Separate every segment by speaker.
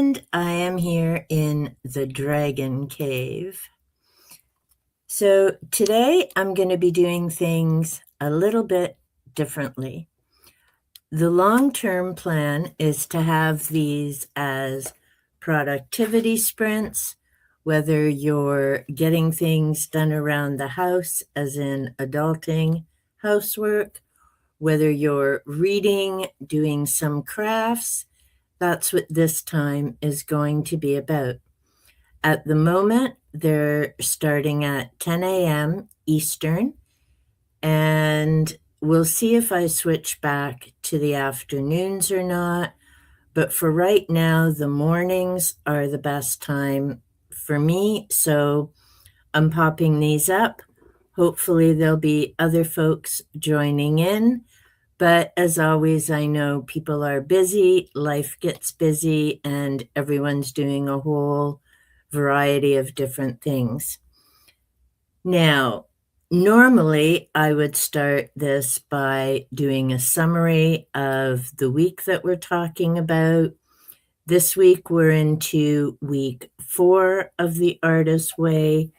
Speaker 1: and I am here in the Dragon Cave. So today I'm going to be doing things a little bit differently. The long-term plan is to have these as productivity sprints, whether you're getting things done around the house, as in adulting housework, whether you're reading, doing some crafts. That's what this time is going to be about. At the moment, they're starting at 10 a.m. Eastern, and we'll see if I switch back to the afternoons or not. But for right now, the mornings are the best time for me. So I'm popping these up. Hopefully, there'll be other folks joining in. But as always, I know people are busy, life gets busy, and everyone's doing a whole variety of different things. Now, normally I would start this by doing a summary of the week that we're talking about. This week we're into week 4 of the Artist Way.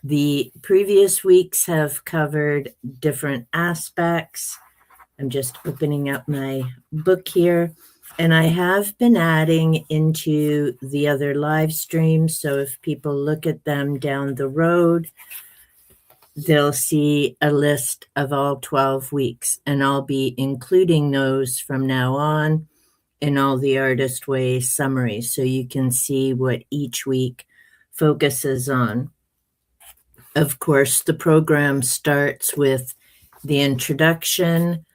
Speaker 1: The previous weeks have covered different aspects. I'm just opening up my book here, and I have been adding into the other live streams. So if people look at them down the road, they'll see a list of all 12 weeks, and I'll be including those from now on in all the Artist Way summaries, so you can see what each week focuses on. Of course, the program starts with the introduction.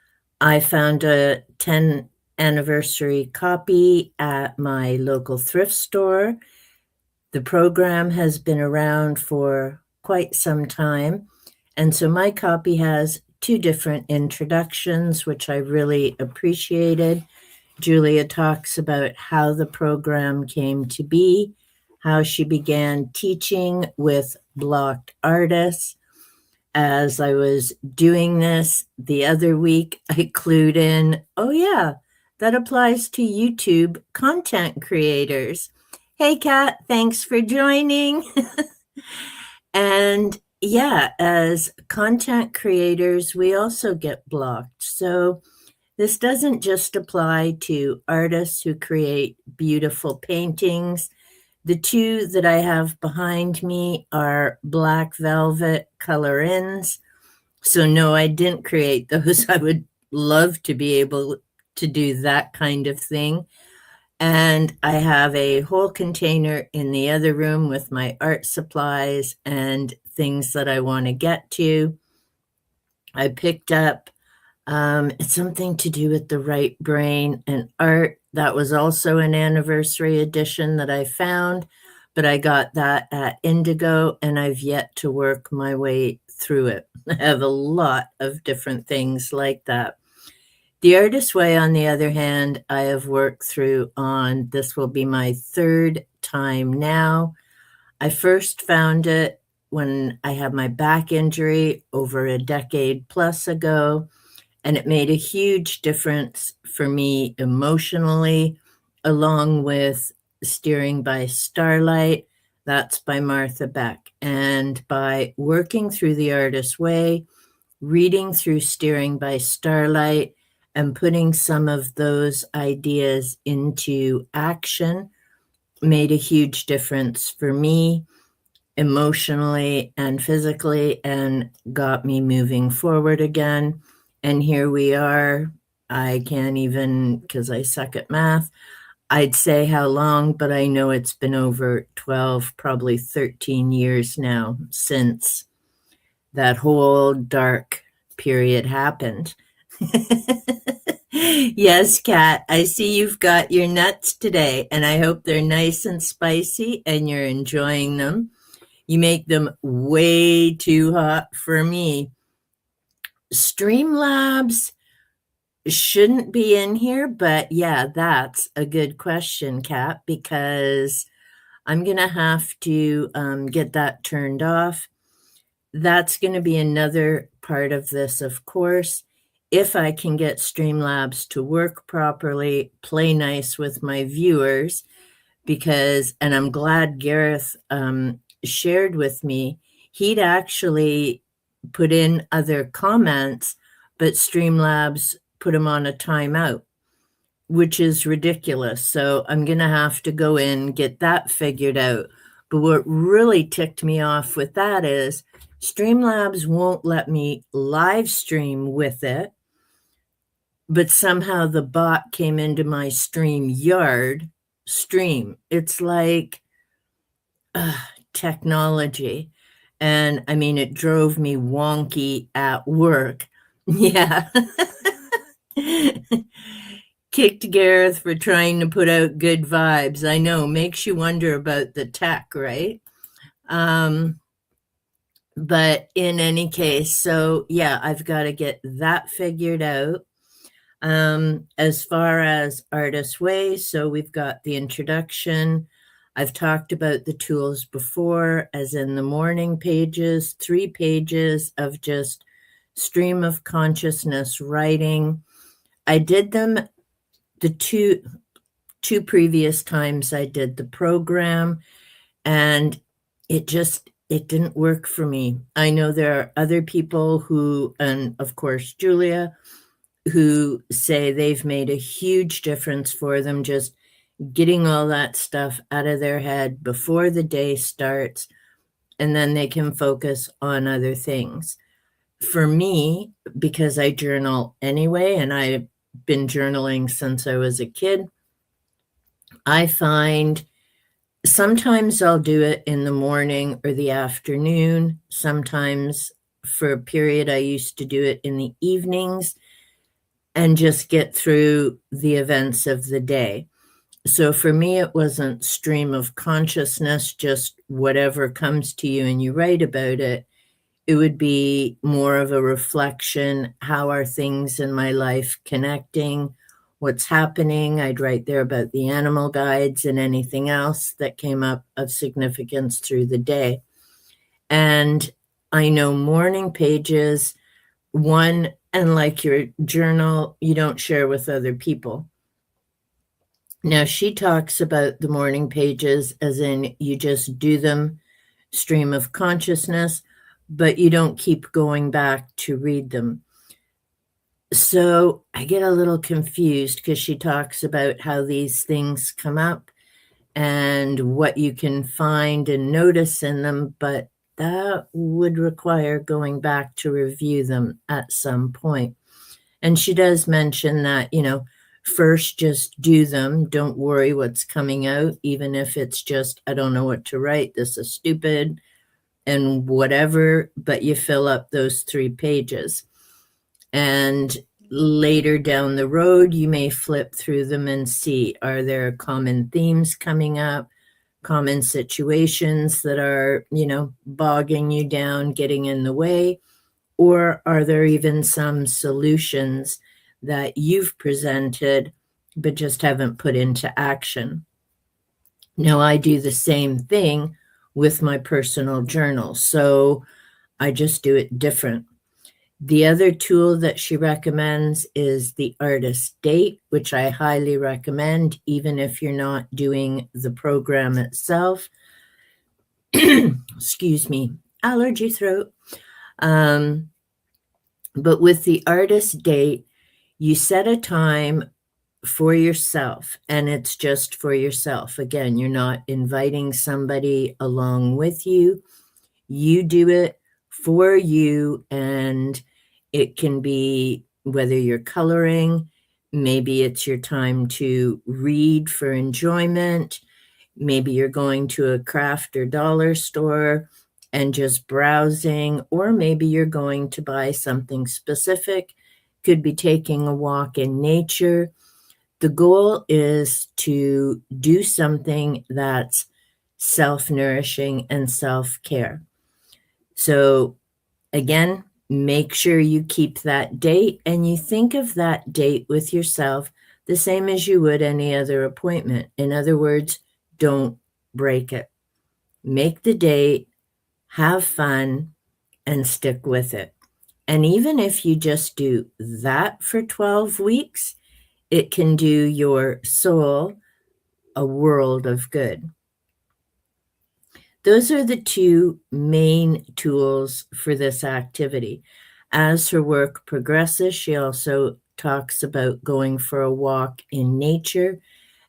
Speaker 1: I found a 10 anniversary copy at my local thrift store. The program has been around for quite some time, and so my copy has 2 different introductions, which I really appreciated. Julia talks about how the program came to be, how she began teaching with blocked artists. As I was doing this the other week, I clued in, oh yeah, that applies to YouTube content creators. Hey, Kat, thanks for joining. And yeah, as content creators, we also get blocked. So this doesn't just apply to artists who create beautiful paintings. The 2 that I have behind me are black velvet color-ins. So no, I didn't create those. I would love to be able to do that kind of thing. And I have a whole container in the other room with my art supplies and things that I want to get to. I picked up it's something to do with the right brain and art. That was also an anniversary edition that I found, but I got that at Indigo, and I've yet to work my way through it. I have a lot of different things like that. The Artist Way, on the other hand, I have worked through on, this will be my 3rd time now. I first found it when I had my back injury over a decade plus ago. And it made a huge difference for me emotionally, along with Steering by Starlight. That's by Martha Beck. And by working through the Artist Way, reading through Steering by Starlight, and putting some of those ideas into action made a huge difference for me emotionally and physically, and got me moving forward again. And here we are. I can't even, because I suck at math, I'd say how long, but I know it's been over 12, probably 13 years now since that whole dark period happened. Yes, Kat, I see you've got your nuts today, and I hope they're nice and spicy and you're enjoying them. You make them way too hot for me. Streamlabs shouldn't be in here, but yeah, that's a good question, Kat, because I'm going to have to get that turned off. That's going to be another part of this, of course. If I can get Streamlabs to work properly, play nice with my viewers, and I'm glad Gareth shared with me, he'd actually put in other comments, but Streamlabs put him on a timeout, which is ridiculous. So I'm going to have to go in, get that figured out. But what really ticked me off with that is Streamlabs won't let me live stream with it, but somehow the bot came into my StreamYard stream. It's like technology. And I mean, it drove me wonky at work. Yeah. Kicked Gareth for trying to put out good vibes. I know, makes you wonder about the tech, right? But in any case, so yeah, I've got to get that figured out. As far as Artist Way, so we've got the introduction. I've talked about the tools before, as in the morning pages, 3 pages of just stream of consciousness writing. I did them the two previous times I did the program, and it didn't work for me. I know there are other people who, and of course Julia, who say they've made a huge difference for them just getting all that stuff out of their head before the day starts, and then they can focus on other things. For me, because I journal anyway, and I've been journaling since I was a kid, I find sometimes I'll do it in the morning or the afternoon. Sometimes for a period, I used to do it in the evenings and just get through the events of the day. So for me, it wasn't stream of consciousness, just whatever comes to you and you write about it. It would be more of a reflection. How are things in my life connecting? What's happening? I'd write there about the animal guides and anything else that came up of significance through the day. And I know morning pages, one, and like your journal, you don't share with other people. Now, she talks about the morning pages as in you just do them, stream of consciousness, but you don't keep going back to read them. So I get a little confused because she talks about how these things come up and what you can find and notice in them, but that would require going back to review them at some point. And she does mention that, first just do them. Don't worry what's coming out, even if it's just, I don't know what to write. This is stupid and whatever, but you fill up those 3 pages. And later down the road, you may flip through them and see, are there common themes coming up, common situations that are, bogging you down, getting in the way? Or are there even some solutions that you've presented but just haven't put into action? Now, I do the same thing with my personal journal, so I just do it different. The other tool that she recommends is the artist date, which I highly recommend, even if you're not doing the program itself. Excuse me, allergy throat. But with the artist date, you set a time for yourself, and it's just for yourself. Again, you're not inviting somebody along with you. You do it for you, and it can be whether you're coloring, maybe it's your time to read for enjoyment, maybe you're going to a craft or dollar store and just browsing, or maybe you're going to buy something specific, could be taking a walk in nature. The goal is to do something that's self-nourishing and self-care. So again, make sure you keep that date and you think of that date with yourself the same as you would any other appointment. In other words, don't break it. Make the date, have fun, and stick with it. And even if you just do that for 12 weeks, it can do your soul a world of good. Those are the two main tools for this activity. As her work progresses, she also talks about going for a walk in nature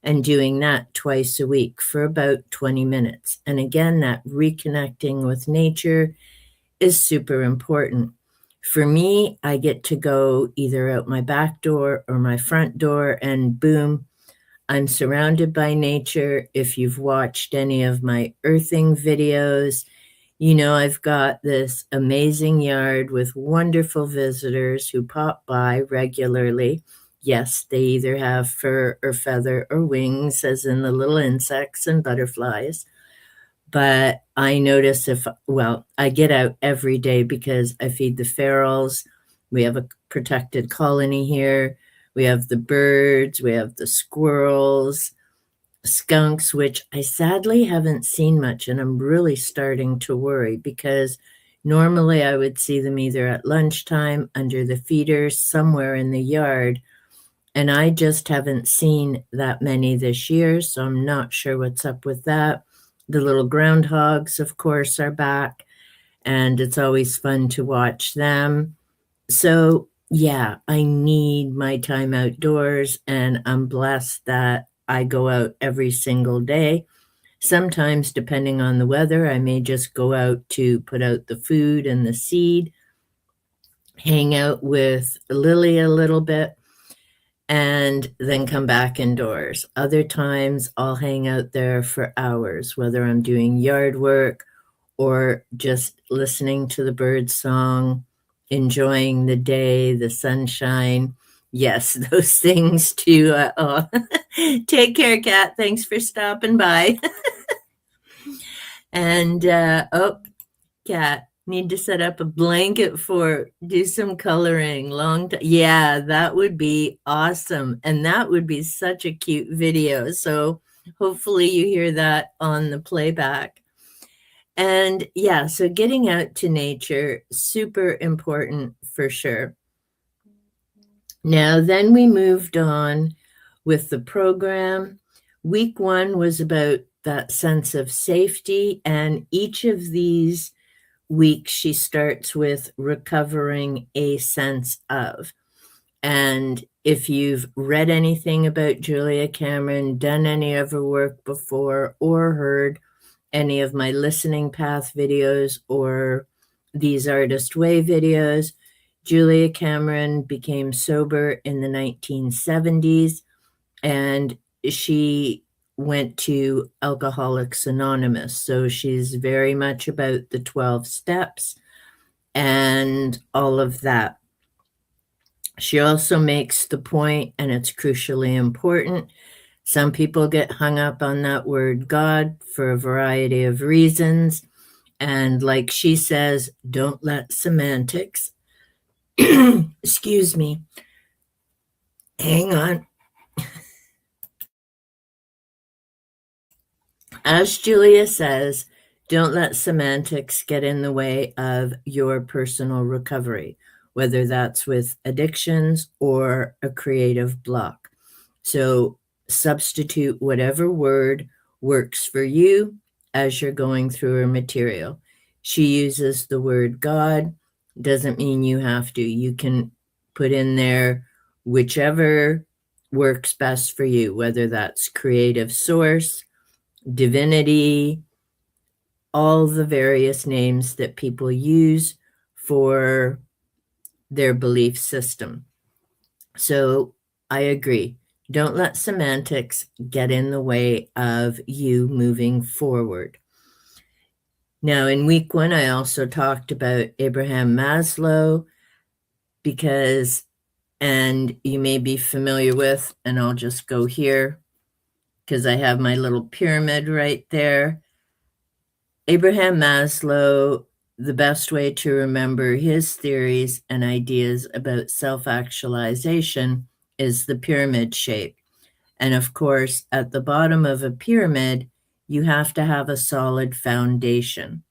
Speaker 1: and doing that twice a week for about 20 minutes. And again, that reconnecting with nature is super important. For me, I get to go either out my back door or my front door, and boom, I'm surrounded by nature. If you've watched any of my earthing videos, you know I've got this amazing yard with wonderful visitors who pop by regularly. Yes, they either have fur or feather or wings, as in the little insects and butterflies. But I notice I get out every day because I feed the ferals. We have a protected colony here. We have the birds, we have the squirrels, skunks, which I sadly haven't seen much, and I'm really starting to worry because normally I would see them either at lunchtime, under the feeders, somewhere in the yard, and I just haven't seen that many this year, so I'm not sure what's up with that. The little groundhogs, of course, are back, and it's always fun to watch them. So, yeah, I need my time outdoors, and I'm blessed that I go out every single day. Sometimes, depending on the weather, I may just go out to put out the food and the seed, hang out with Lily a little bit, and then come back indoors. Other times, I'll hang out there for hours, whether I'm doing yard work or just listening to the bird song, enjoying the day, the sunshine. Yes, those things too. Take care, Kat. Thanks for stopping by. And Kat, need to set up a blanket for do some coloring. Yeah, that would be awesome, and that would be such a cute video. So hopefully you hear that on the playback. And yeah, so getting out to nature, super important for sure. Now, then we moved on with the program. Week 1 was about that sense of safety, and each of these weeks she starts with recovering a sense of. And if you've read anything about Julia Cameron, done any of her work before, or heard any of my listening path videos or these Artist Way videos, Julia Cameron became sober in the 1970s, and she went to Alcoholics Anonymous. So she's very much about the 12 steps and all of that. She also makes the point, and it's crucially important, some people get hung up on that word God for a variety of reasons. And like she says, don't let semantics, excuse me, hang on. As Julia says, don't let semantics get in the way of your personal recovery, whether that's with addictions or a creative block. So substitute whatever word works for you as you're going through her material. She uses the word God, doesn't mean you have to. You can put in there whichever works best for you, whether that's creative source, divinity, all the various names that people use for their belief system. So I agree. Don't let semantics get in the way of you moving forward. Now, in week 1, I also talked about Abraham Maslow because, and you may be familiar with, and I'll just go here because I have my little pyramid right there. Abraham Maslow, the best way to remember his theories and ideas about self-actualization is the pyramid shape. And of course, at the bottom of a pyramid, you have to have a solid foundation.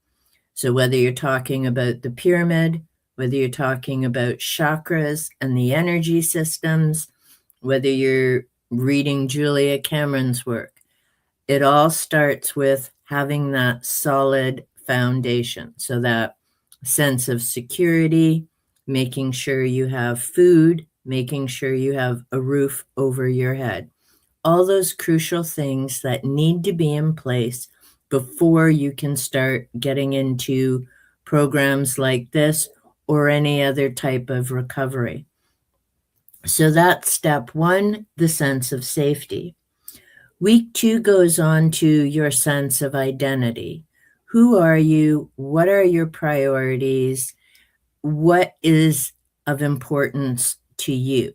Speaker 1: So whether you're talking about the pyramid, whether you're talking about chakras and the energy systems, whether you're reading Julia Cameron's work, it all starts with having that solid foundation. So that sense of security, making sure you have food, making sure you have a roof over your head. All those crucial things that need to be in place before you can start getting into programs like this or any other type of recovery. So that's step one, the sense of safety. Week two goes on to your sense of identity. Who are you? What are your priorities? What is of importance to you?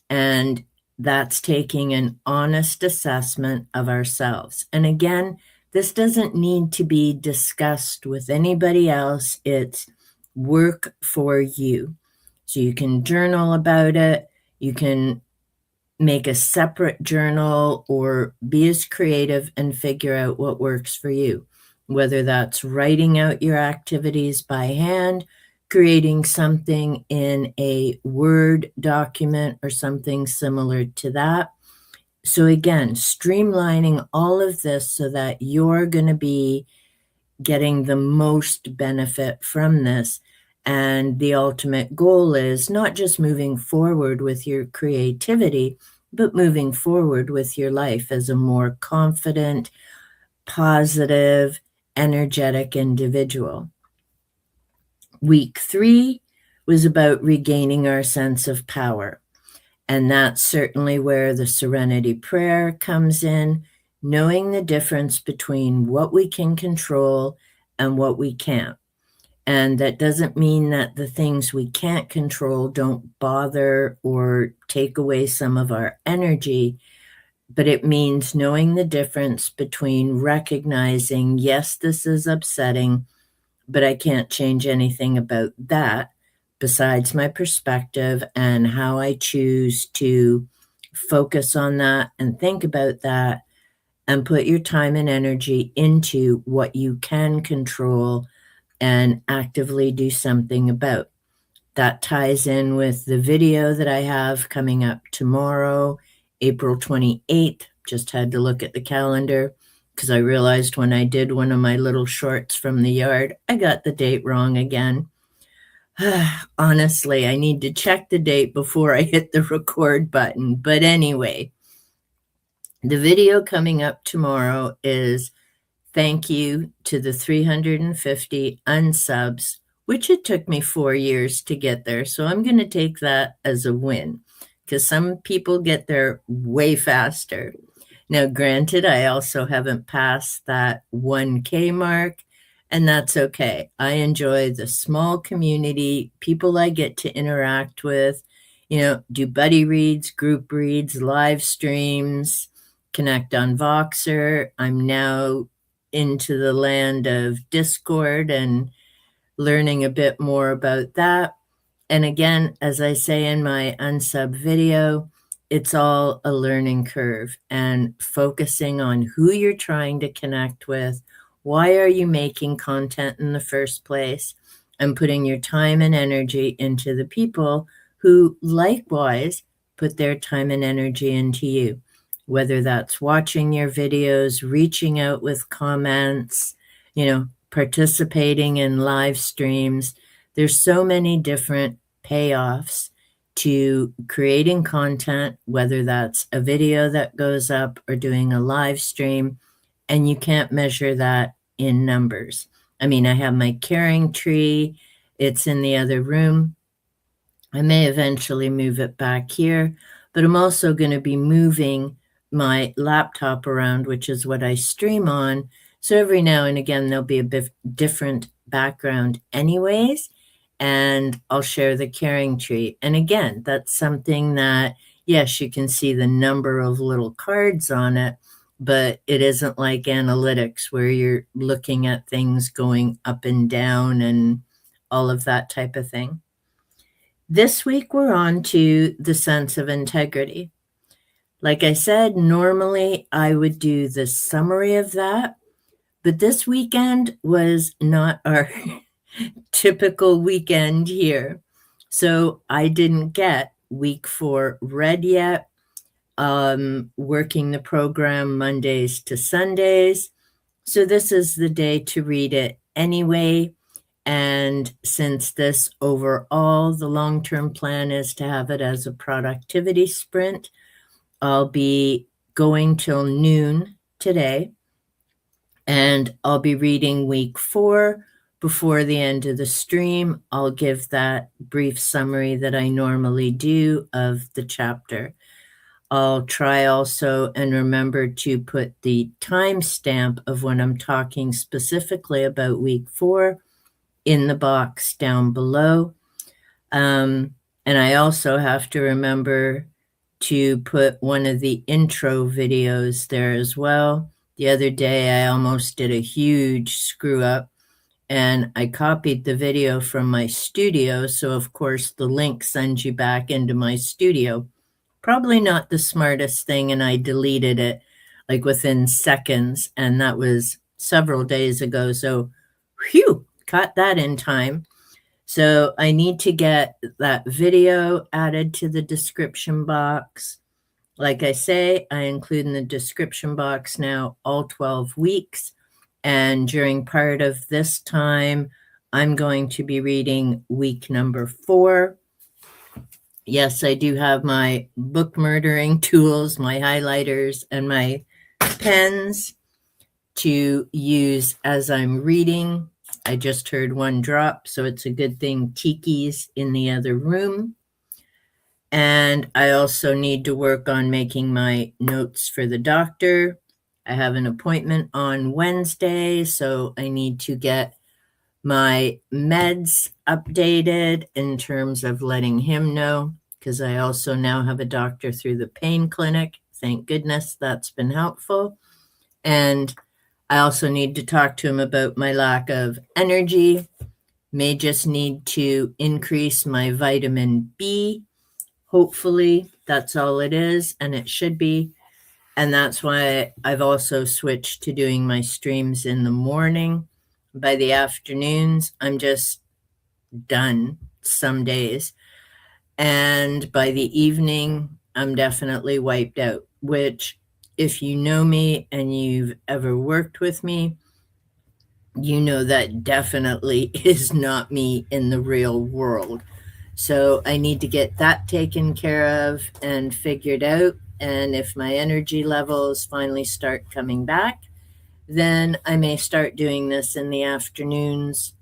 Speaker 1: And that's taking an honest assessment of ourselves. And again, this doesn't need to be discussed with anybody else. It's work for you. So you can journal about it. You can make a separate journal or be as creative and figure out what works for you, whether that's writing out your activities by hand, creating something in a Word document or something similar to that. So again, streamlining all of this so that you're going to be getting the most benefit from this. And the ultimate goal is not just moving forward with your creativity, but moving forward with your life as a more confident, positive, energetic individual. Week three was about regaining our sense of power. And that's certainly where the serenity prayer comes in, knowing the difference between what we can control and what we can't. And that doesn't mean that the things we can't control don't bother or take away some of our energy, but it means knowing the difference between recognizing, yes, this is upsetting, but I can't change anything about that besides my perspective and how I choose to focus on that and think about that and put your time and energy into what you can control and actively do something about. That ties in with the video that I have coming up tomorrow, April 28th. Just had to look at the calendar because I realized when I did one of my little shorts from the yard, I got the date wrong again. Honestly, I need to check the date before I hit the record button. But anyway, the video coming up tomorrow is thank you to the 350 unsubs, which it took me 4 years to get there. So I'm going to take that as a win because some people get there way faster. Now, granted, I also haven't passed that 1K mark, and that's okay. I enjoy the small community, people I get to interact with, do buddy reads, group reads, live streams, connect on Voxer. I'm now into the land of Discord and learning a bit more about that. And again, as I say in my unsub video, it's all a learning curve and focusing on who you're trying to connect with. Why are you making content in the first place? And putting your time and energy into the people who likewise put their time and energy into you, whether that's watching your videos, reaching out with comments, participating in live streams. There's so many different payoffs to creating content, whether that's a video that goes up or doing a live stream, and you can't measure that in numbers. I mean, I have my caring tree. It's in the other room. I may eventually move it back here, but I'm also going to be moving my laptop around, which is what I stream on. So every now and again, there'll be a bit different background anyways, and I'll share the caring tree. And again, that's something that, yes, you can see the number of little cards on it, but it isn't like analytics where you're looking at things going up and down and all of that type of thing. This week, we're on to the sense of integrity. Like I said, normally I would do the summary of that, but this weekend was not our typical weekend here. So I didn't get week 4 read yet. working the program Mondays to Sundays. So this is the day to read it anyway. And since this overall, the long-term plan is to have it as a productivity sprint, I'll be going till noon today, and I'll be reading week 4 before the end of the stream. I'll give that brief summary that I normally do of the chapter. I'll try also and remember to put the timestamp of when I'm talking specifically about week 4 in the box down below. And I also have to remember to put one of the intro videos there as well. The other day, I almost did a huge screw up, and I copied the video from my studio. So, of course, the link sends you back into my studio. Probably not the smartest thing, and I deleted it like within seconds, and that was several days ago. So, whew, caught that in time. So I need to get that video added to the description box. Like I say, I include in the description box now all 12 weeks. And during part of this time, I'm going to be reading week number 4. Yes, I do have my book murdering tools, my highlighters, and my pens to use as I'm reading. I just heard one drop, so it's a good thing Tiki's in the other room. And I also need to work on making my notes for the doctor. I have an appointment on Wednesday, so I need to get my meds updated in terms of letting him know, because I also now have a doctor through the pain clinic. Thank goodness that's been helpful. And I also need to talk to him about my lack of energy. May just need to increase my vitamin B. Hopefully, that's all it is, and it should be. And that's why I've also switched to doing my streams in the morning. By the afternoons, I'm just done some days. And by the evening, I'm definitely wiped out, which, if you know me and you've ever worked with me, you know that definitely is not me in the real world. So I need to get that taken care of and figured out. And if my energy levels finally start coming back, then I may start doing this in the afternoons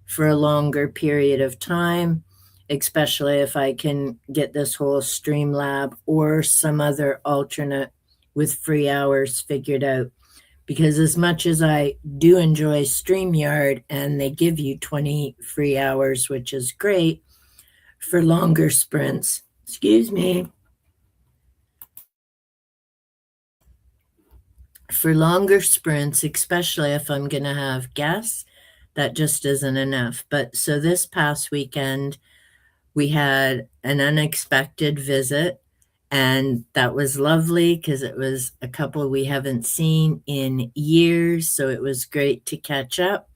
Speaker 1: for a longer period of time, especially if I can get this whole Streamlab or some other alternate with free hours figured out. Because as much as I do enjoy StreamYard and they give you 20 free hours, which is great for longer sprints, for longer sprints, especially if I'm going to have guests, that just isn't enough. But so this past weekend, we had an unexpected visit, and that was lovely because it was a couple we haven't seen in years. So it was great to catch up.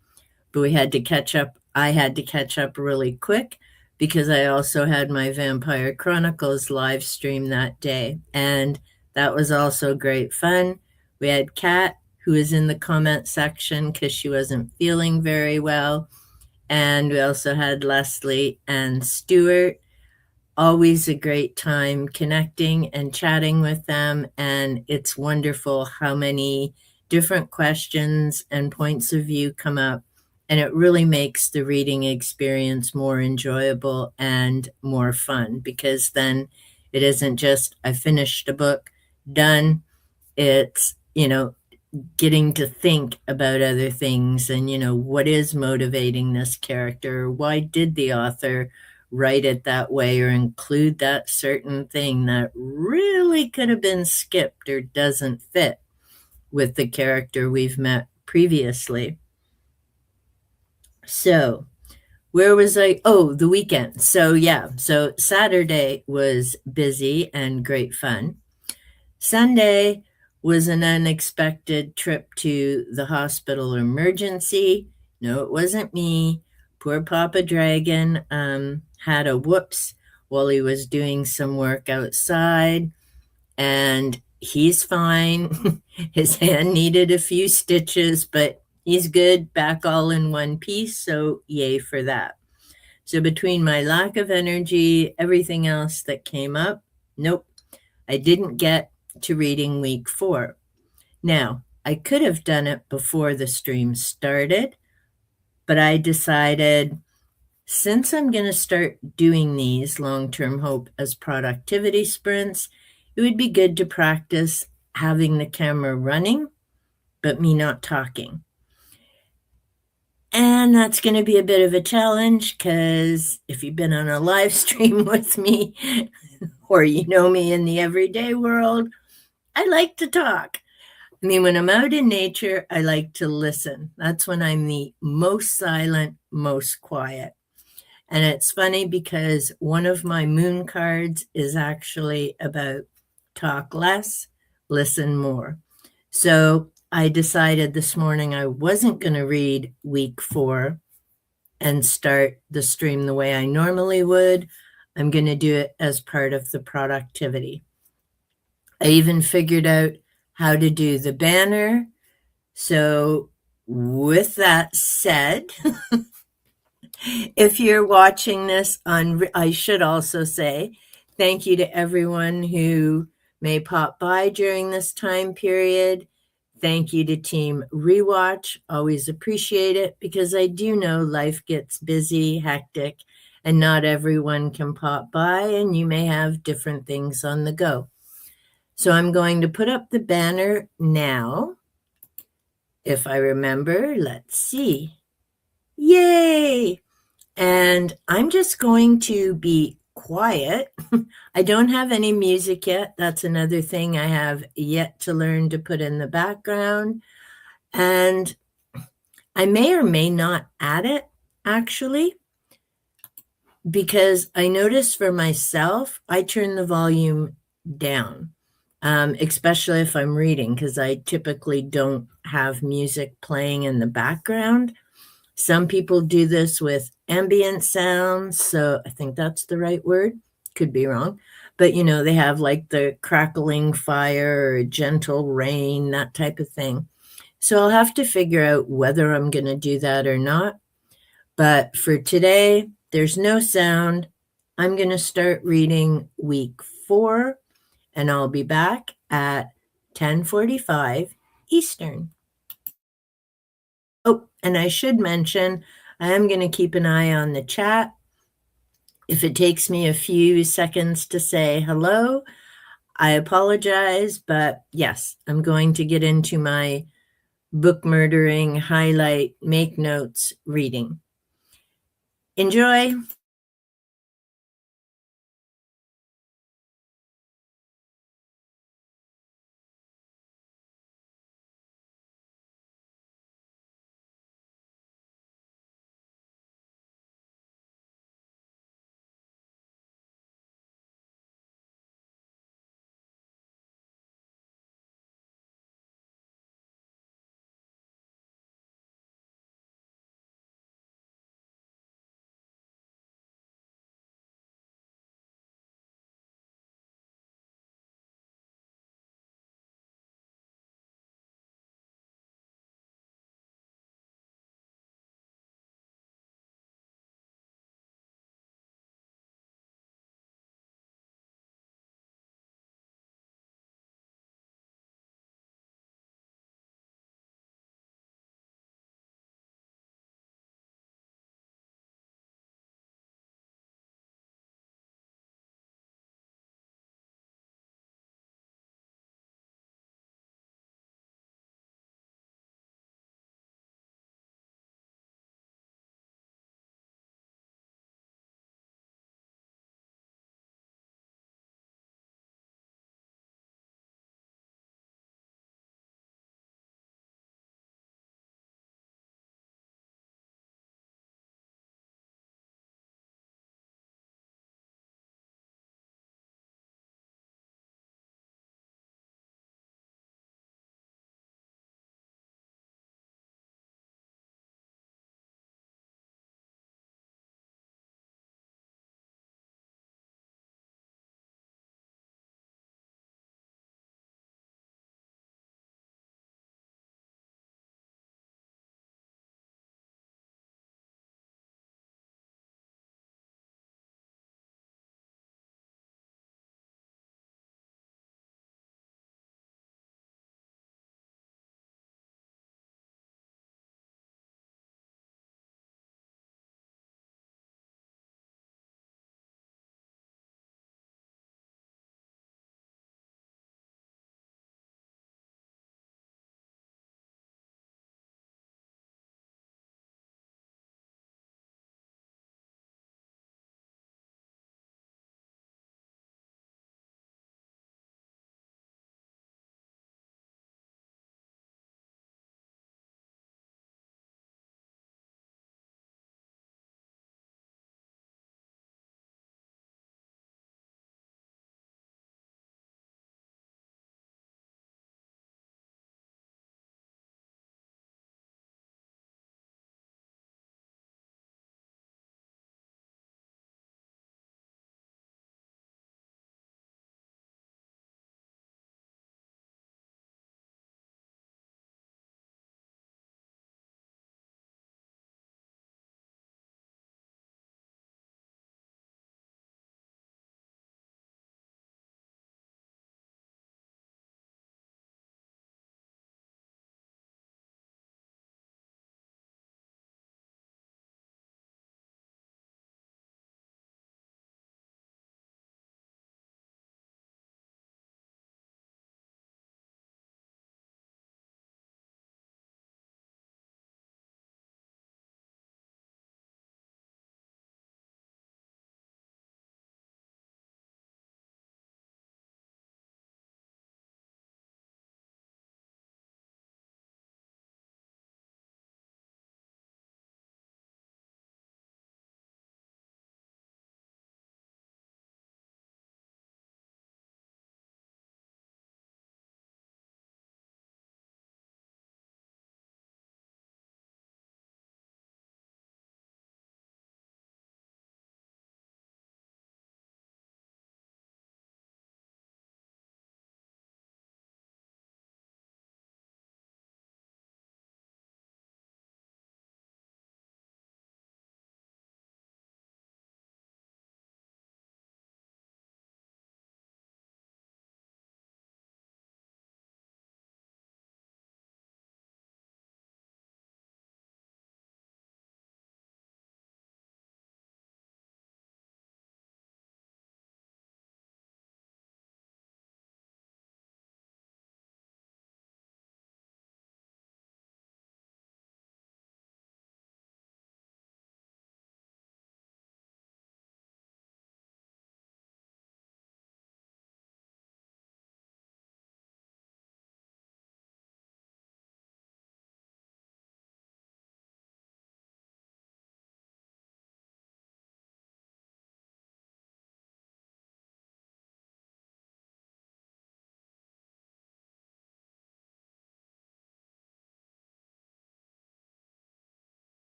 Speaker 1: But we had to catch up. I had to catch up really quick because I also had my Vampire Chronicles live stream that day. And that was also great fun. We had Kat, who was in the comment section because she wasn't feeling very well. And we also had Leslie and Stuart. Always a great time connecting and chatting with them. And it's wonderful how many different questions and points of view come up. And it really makes the reading experience more enjoyable and more fun, because then it isn't just, I finished a book, done. It's, getting to think about other things and, what is motivating this character? Why did the author write it that way or include that certain thing that really could have been skipped or doesn't fit with the character we've met previously? So, where was I? Oh, the weekend. So, yeah. So, Saturday was busy and great fun. Sunday was an unexpected trip to the hospital emergency. No, it wasn't me. Poor Papa Dragon had a whoops while he was doing some work outside. and he's fine. His hand needed a few stitches, but he's good, back all in one piece, so yay for that. So between my lack of energy, everything else that came up, nope, I didn't get to reading week 4. Now, I could have done it before the stream started, but I decided since I'm going to start doing these long-term hope as productivity sprints, it would be good to practice having the camera running, but me not talking. And that's going to be a bit of a challenge because if you've been on a live stream with me or you know me in the everyday world, I like to talk. I mean, when I'm out in nature, I like to listen. That's when I'm the most silent, most quiet. And it's funny because one of my moon cards is actually about talk less, listen more. So I decided this morning I wasn't going to read week 4 and start the stream the way I normally would. I'm going to do it as part of the productivity. I even figured out how to do the banner. So, with that said, if you're watching this on, I should also say thank you to everyone who may pop by during this time period. Thank you to Team Rewatch. Always appreciate it because I do know life gets busy, hectic, and not everyone can pop by, and you may have different things on the go. So I'm going to put up the banner now. If I remember, let's see. Yay! And I'm just going to be quiet. I don't have any music yet. That's another thing I have yet to learn to put in the background. And I may or may not add it, actually, because I notice for myself, I turn the volume down, especially if I'm reading, because I typically don't have music playing in the background. Some people do this with ambient sounds, so I think that's the right word. Could be wrong. But, they have like the crackling fire or gentle rain, that type of thing. So I'll have to figure out whether I'm going to do that or not. But for today, there's no sound. I'm going to start reading week 4, and I'll be back at 10:45 Eastern. Oh, and I should mention, I am going to keep an eye on the chat. If it takes me a few seconds to say hello, I apologize, but yes, I'm going to get into my book murdering, highlight, make notes reading. Enjoy.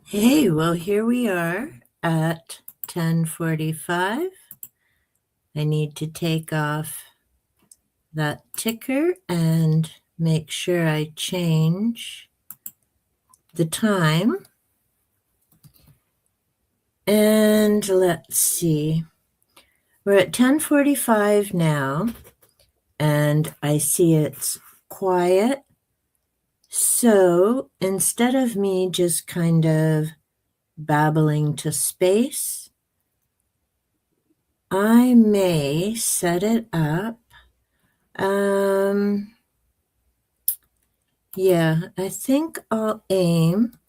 Speaker 1: Hey, well, here we are at 10:45. I need to take off that ticker and make sure I change the time. And let's see. We're at 10:45 now, and I see it's quiet. So instead of me just kind of babbling to space, I may set it up. Yeah, I think I'll aim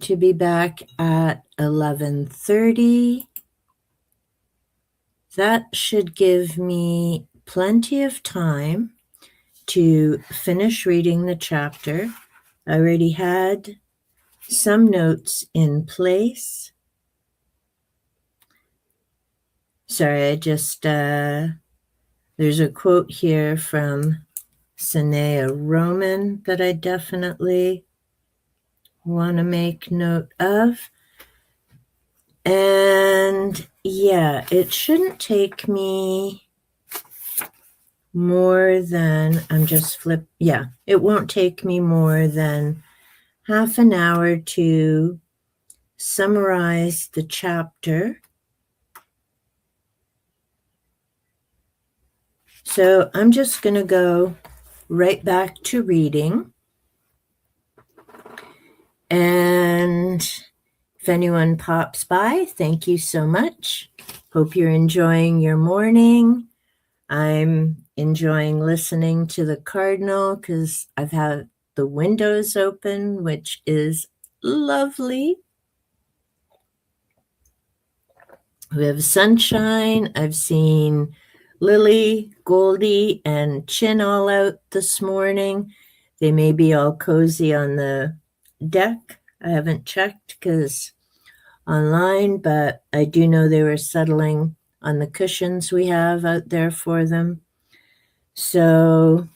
Speaker 1: to be back at 11:30. That should give me plenty of time to finish reading the chapter. I already had some notes in place. Sorry, there's a quote here from Sanea Roman that I definitely want to make note of. And yeah, it shouldn't take me more than, it won't take me more than half an hour to summarize the chapter. So I'm just going to go right back to reading. And if anyone pops by, thank you so much. Hope you're enjoying your morning. I'm enjoying listening to the cardinal because I've had the windows open, which is lovely. We have sunshine. I've seen Lily, Goldie, and Chin all out this morning. They may be all cozy on the deck. I haven't checked because online, but I do know they were settling on the cushions we have out there for them. So,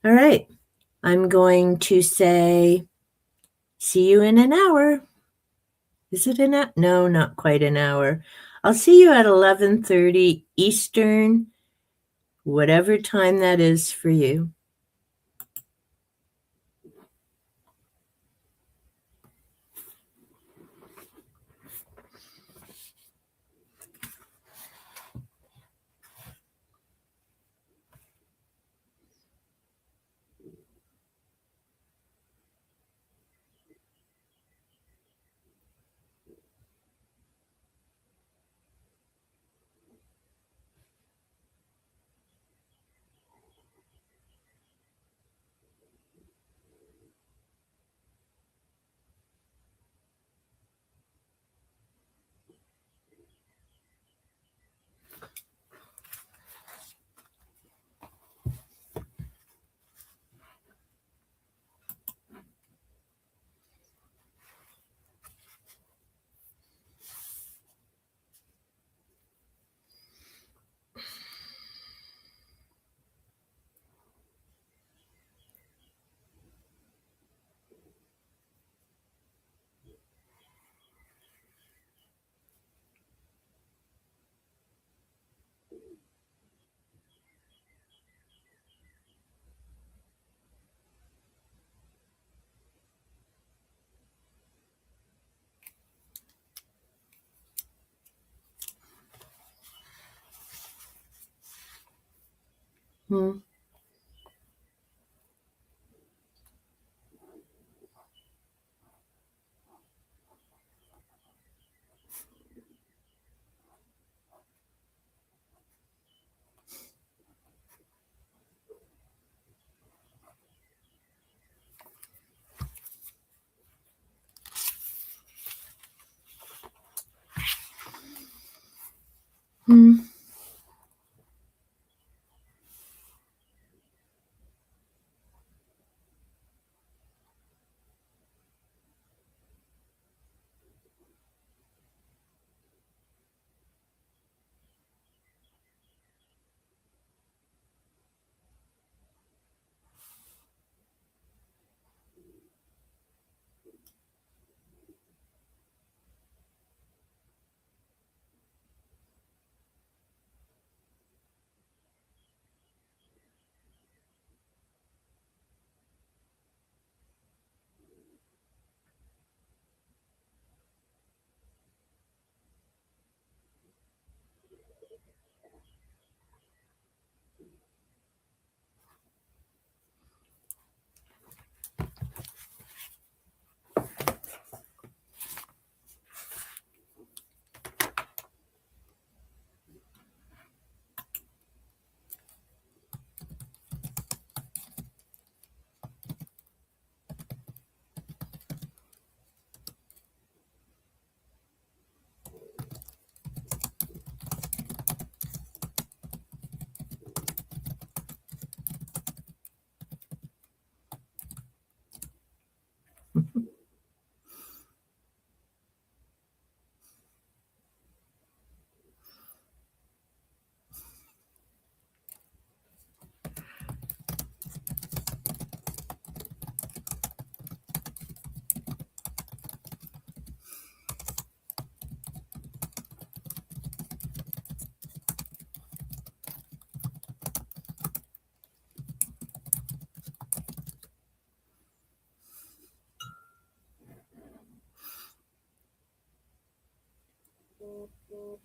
Speaker 1: all right, I'm going to say, see you in an hour. Is it an hour? No, not quite an hour. I'll see you at 11:30 Eastern, whatever time that is for you. Hmm. Hmm. Mm.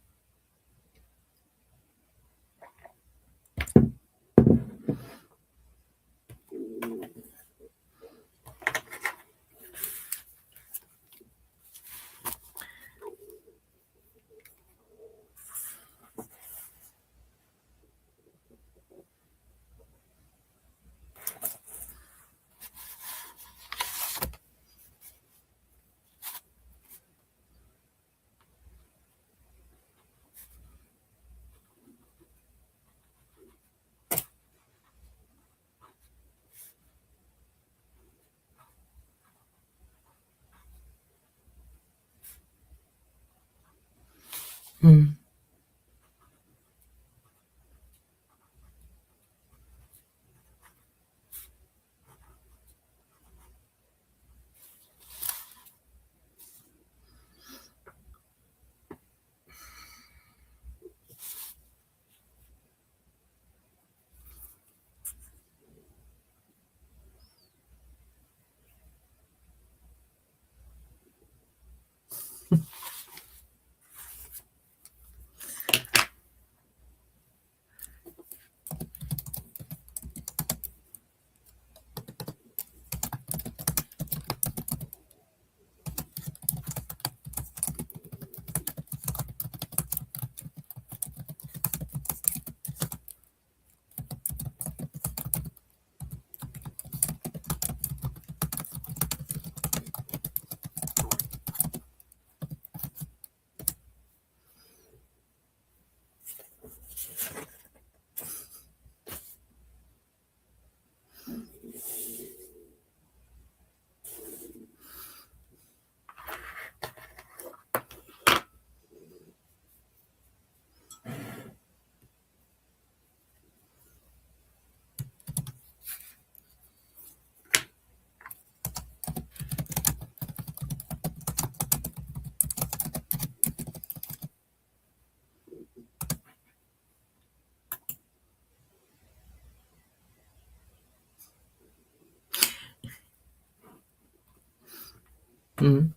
Speaker 1: Mm.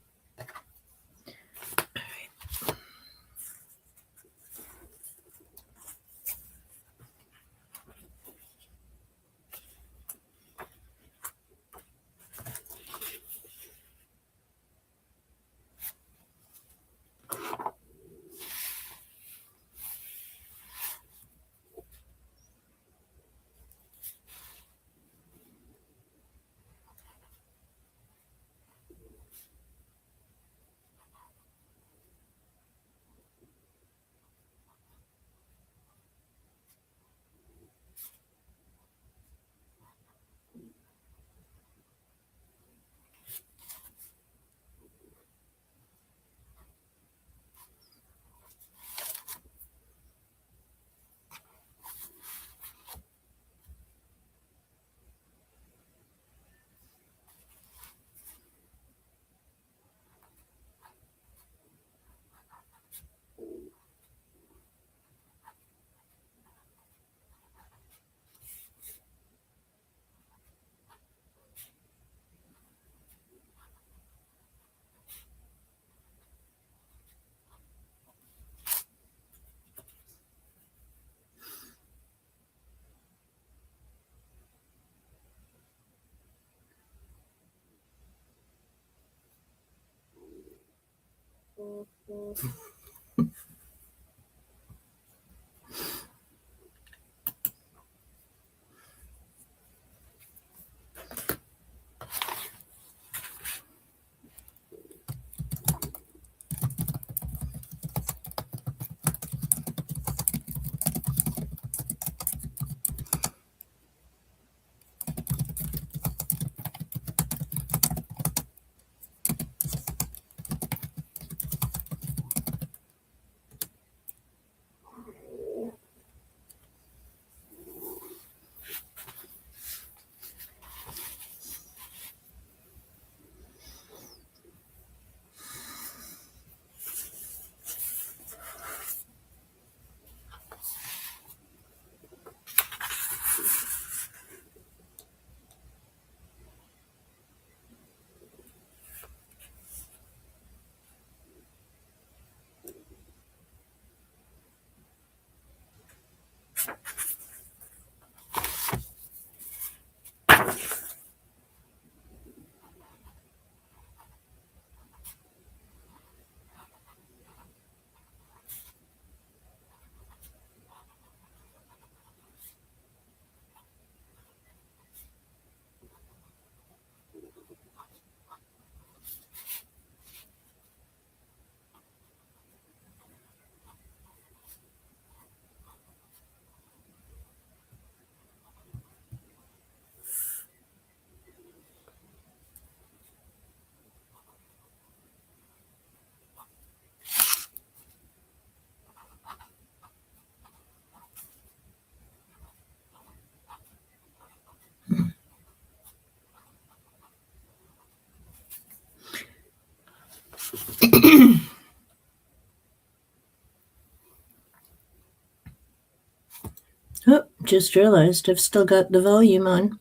Speaker 1: Oh, just realized I've still got the volume on.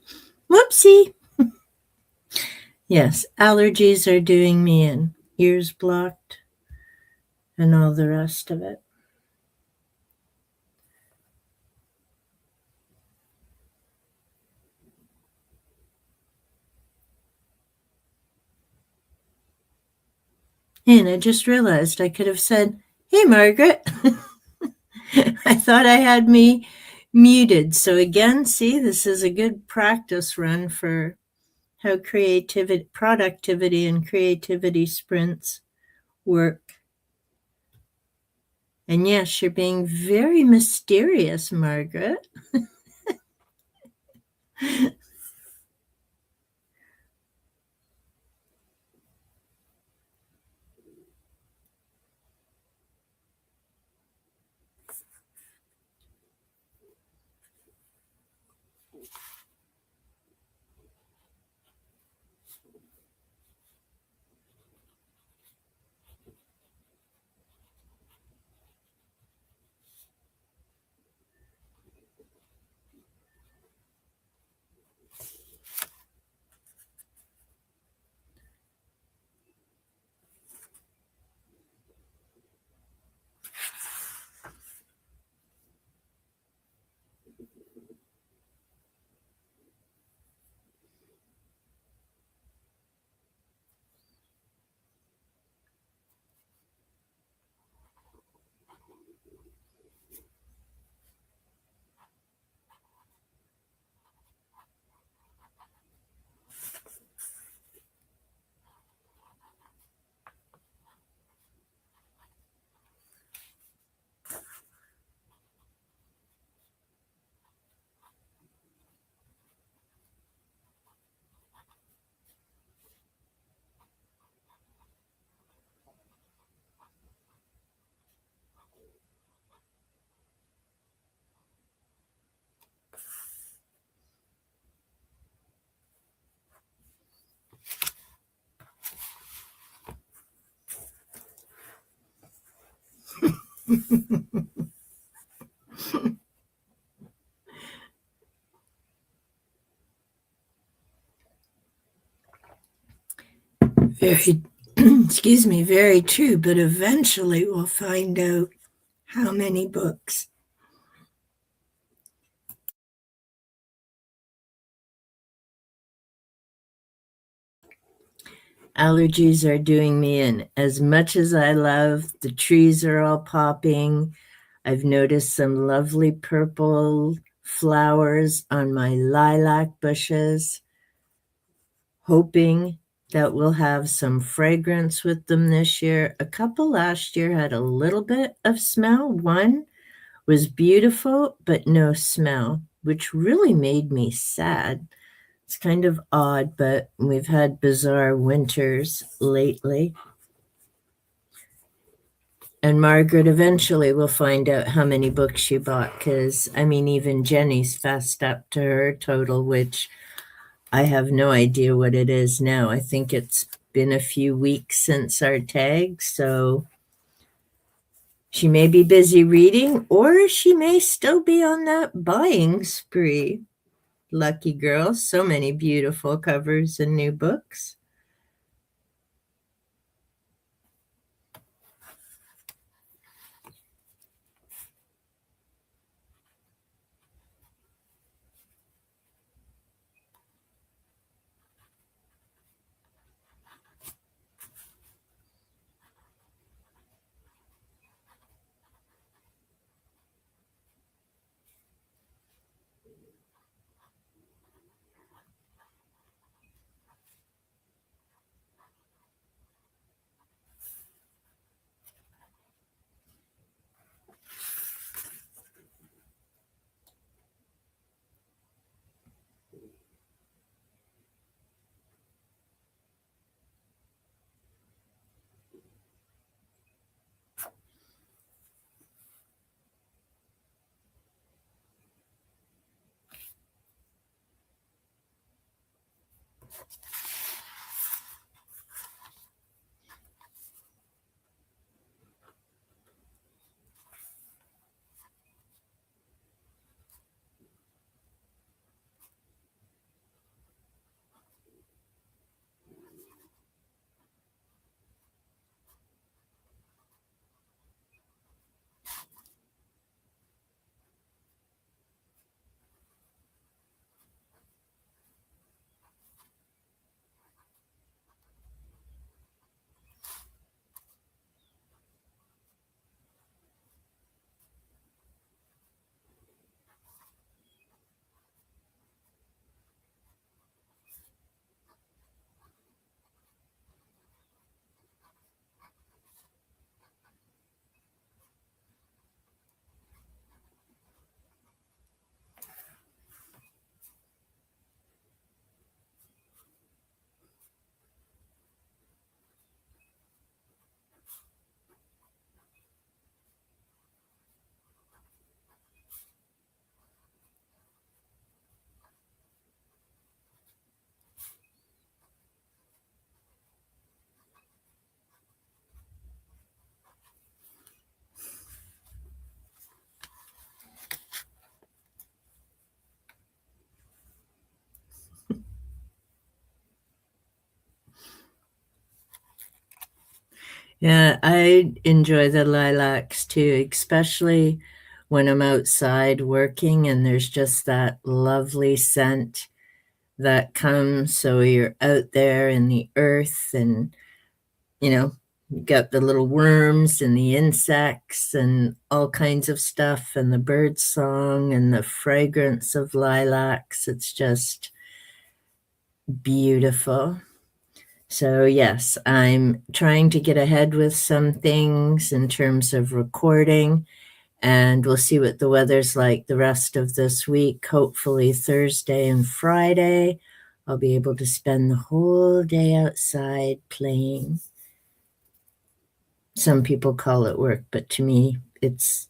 Speaker 1: Whoopsie! Yes, allergies are doing me in. Ears blocked and all the rest of it. And I just realized I could have said, "Hey, Margaret." I thought I had me muted. So again, see, this is a good practice run for how productivity and creativity sprints work. And yes, you're being very mysterious, Margaret. Very, excuse me, very true. But eventually we'll find out how many books. Allergies are doing me in. As much as I love, the trees are all popping. I've noticed some lovely purple flowers on my lilac bushes, hoping that we'll have some fragrance with them this year. A couple last year had a little bit of smell. One was beautiful, but no smell, which really made me sad. It's kind of odd, but we've had bizarre winters lately. And Margaret eventually will find out how many books she bought because, I mean, even Jenny's fessed up to her total, which I have no idea what it is now. I think it's been a few weeks since our tag, so she may be busy reading or she may still be on that buying spree. Lucky girl, so many beautiful covers and new books. Yeah, I enjoy the lilacs too, especially when I'm outside working and there's just that lovely scent that comes. So you're out there in the earth and, you got the little worms and the insects and all kinds of stuff and the bird song and the fragrance of lilacs. It's just beautiful. So, yes, I'm trying to get ahead with some things in terms of recording, and we'll see what the weather's like the rest of this week. Hopefully, Thursday and Friday, I'll be able to spend the whole day outside playing. Some people call it work, but to me, it's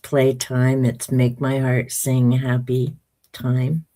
Speaker 1: playtime. It's make my heart sing happy time.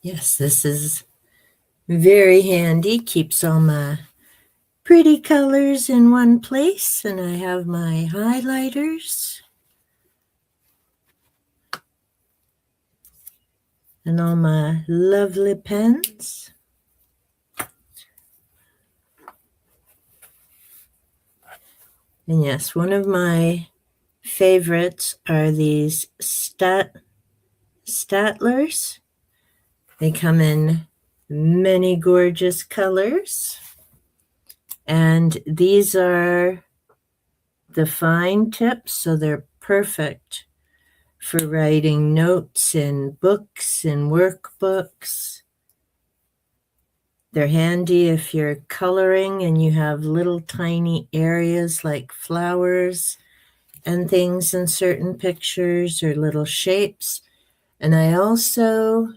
Speaker 1: Yes, this is very handy. Keeps all my pretty colors in one place, and I have my highlighters and all my lovely pens. And yes, one of my favorites are these Statlers. They come in many gorgeous colors. And these are the fine tips, so they're perfect for writing notes in books and workbooks. They're handy if you're coloring and you have little tiny areas like flowers and things in certain pictures or little shapes. And I also,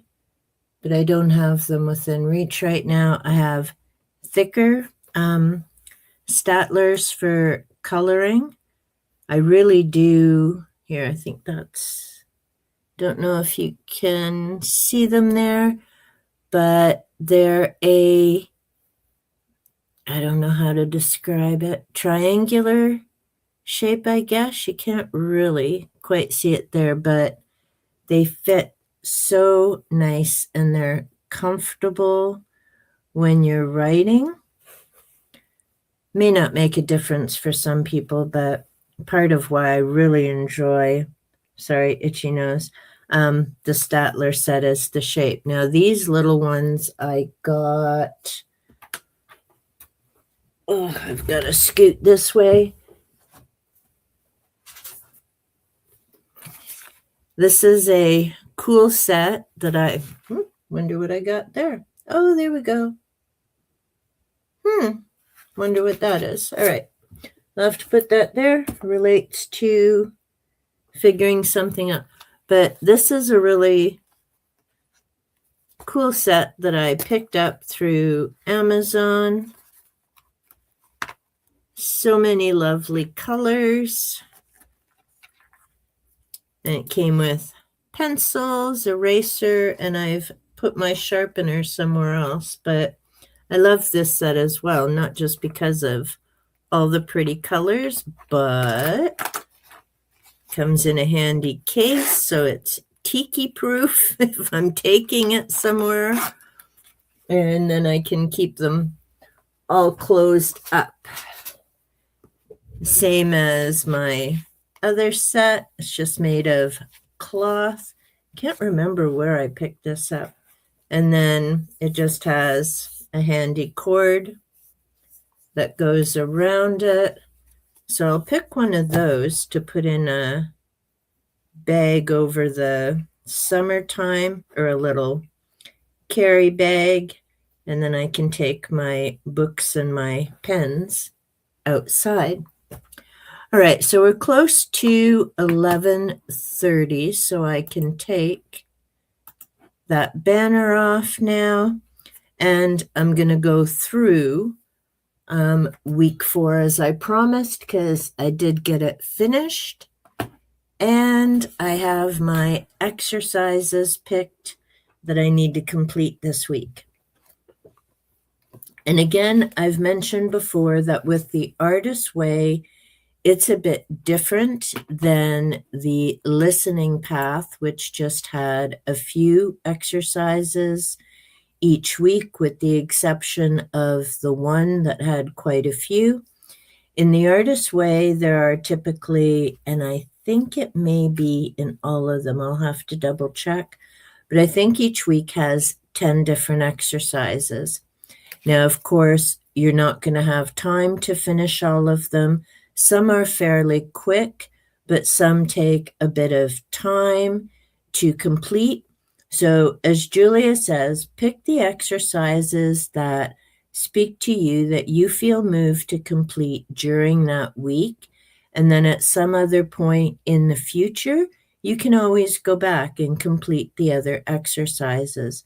Speaker 1: but I don't have them within reach right now, I have thicker Statlers for coloring. I really do. Here, I think that's, don't know if you can see them there, but they're I don't know how to describe it, triangular shape, I guess. You can't really quite see it there, but they fit so nice and they're comfortable when you're writing. May not make a difference for some people, but part of why I really enjoy, sorry, itchy nose, the Statler set is the shape. Now, these little ones I got, oh, I've got to scoot this way. This is a cool set that I wonder what I got there. Oh, there we go. Wonder what that is. All right. I'll have to put that there. Relates to figuring something out. But this is a really cool set that I picked up through Amazon. So many lovely colors. And it came with pencils, eraser, and I've put my sharpener somewhere else. But I love this set as well, not just because of all the pretty colors, but comes in a handy case, so it's tiki proof if I'm taking it somewhere. And then I can keep them all closed up. Same as my other set. It's just made of cloth. Can't remember where I picked this up. And then it just has a handy cord that goes around it. So I'll pick one of those to put in a bag over the summertime, or a little carry bag, and then I can take my books and my pens outside. All right, so we're close to 11:30, so I can take that banner off now, and I'm going to go through week 4 as I promised, because I did get it finished. And I have my exercises picked that I need to complete this week. And again, I've mentioned before that with the Artist's Way, it's a bit different than the listening path, which just had a few exercises each week, with the exception of the one that had quite a few. In the Artist's Way, there are typically, and I think it may be in all of them, I'll have to double check, but I think each week has 10 different exercises. Now, of course, you're not going to have time to finish all of them. Some are fairly quick, but some take a bit of time to complete. So, as Julia says, pick the exercises that speak to you, that you feel moved to complete during that week. And then at some other point in the future, you can always go back and complete the other exercises.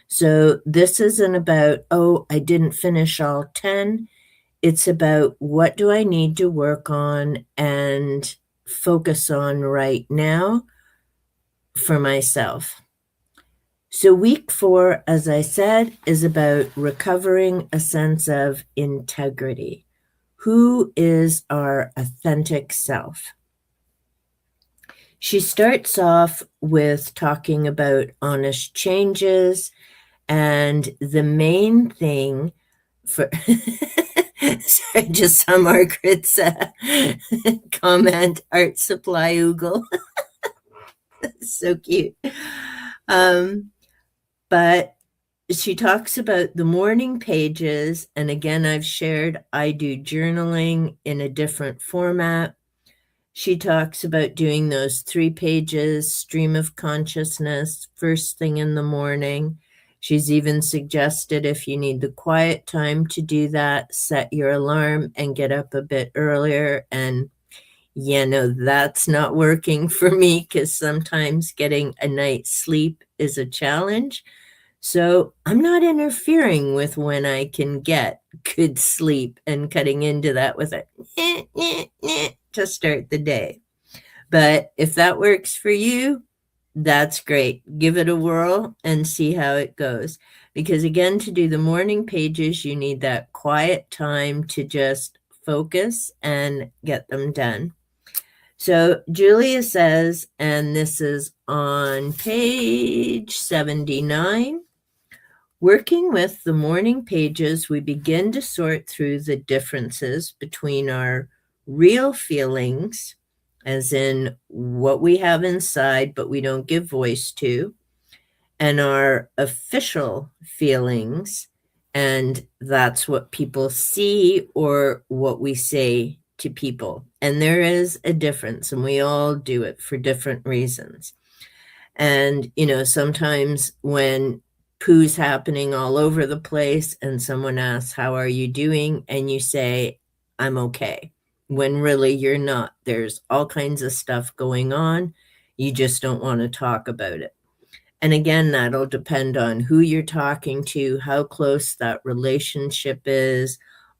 Speaker 1: So this isn't about, oh, I didn't finish all 10. It's about, what do I need to work on and focus on right now for myself? So, week 4, as I said, is about recovering a sense of integrity. Who is our authentic self? She starts off with talking about honest changes, and the main thing for I just saw Margaret's comment, art supply oogle. So cute. Um, but she talks about the morning pages. And again, I've shared I do journaling in a different format. She talks about doing those 3 pages, stream of consciousness, first thing in the morning. She's even suggested if you need the quiet time to do that, set your alarm and get up a bit earlier. And no, that's not working for me because sometimes getting a night's sleep is a challenge. So I'm not interfering with when I can get good sleep and cutting into that with a to start the day. But if that works for you, that's great. Give it a whirl and see how it goes. Because again, to do the morning pages, you need that quiet time to just focus and get them done. So Julia says, and this is on page 79, working with the morning pages, we begin to sort through the differences between our real feelings, as in what we have inside but we don't give voice to, and our official feelings, and that's what people see or what we say to people. And there is a difference, and we all do it for different reasons. And, sometimes when poo's happening all over the place and someone asks, "How are you doing?" and you say, "I'm okay," when really you're not. There's all kinds of stuff going on. You just don't want to talk about it. And again, that'll depend on who you're talking to, how close that relationship is,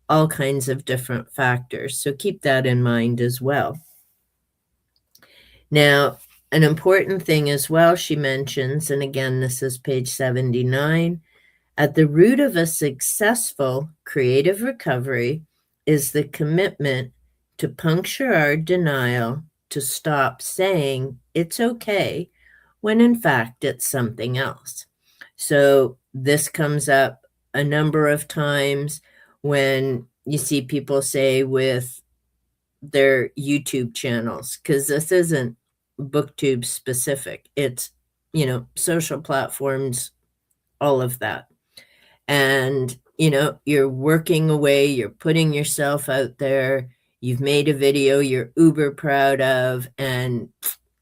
Speaker 1: all kinds of different factors. So keep that in mind as well. Now, an important thing as well, she mentions, and again, this is page 79, at the root of a successful creative recovery is the commitment to puncture our denial, to stop saying it's okay when in fact it's something else. So this comes up a number of times when you see people say with their YouTube channels, because this isn't booktube specific. It's, social platforms, all of that. And, you're working away, you're putting yourself out there, you've made a video you're uber proud of, and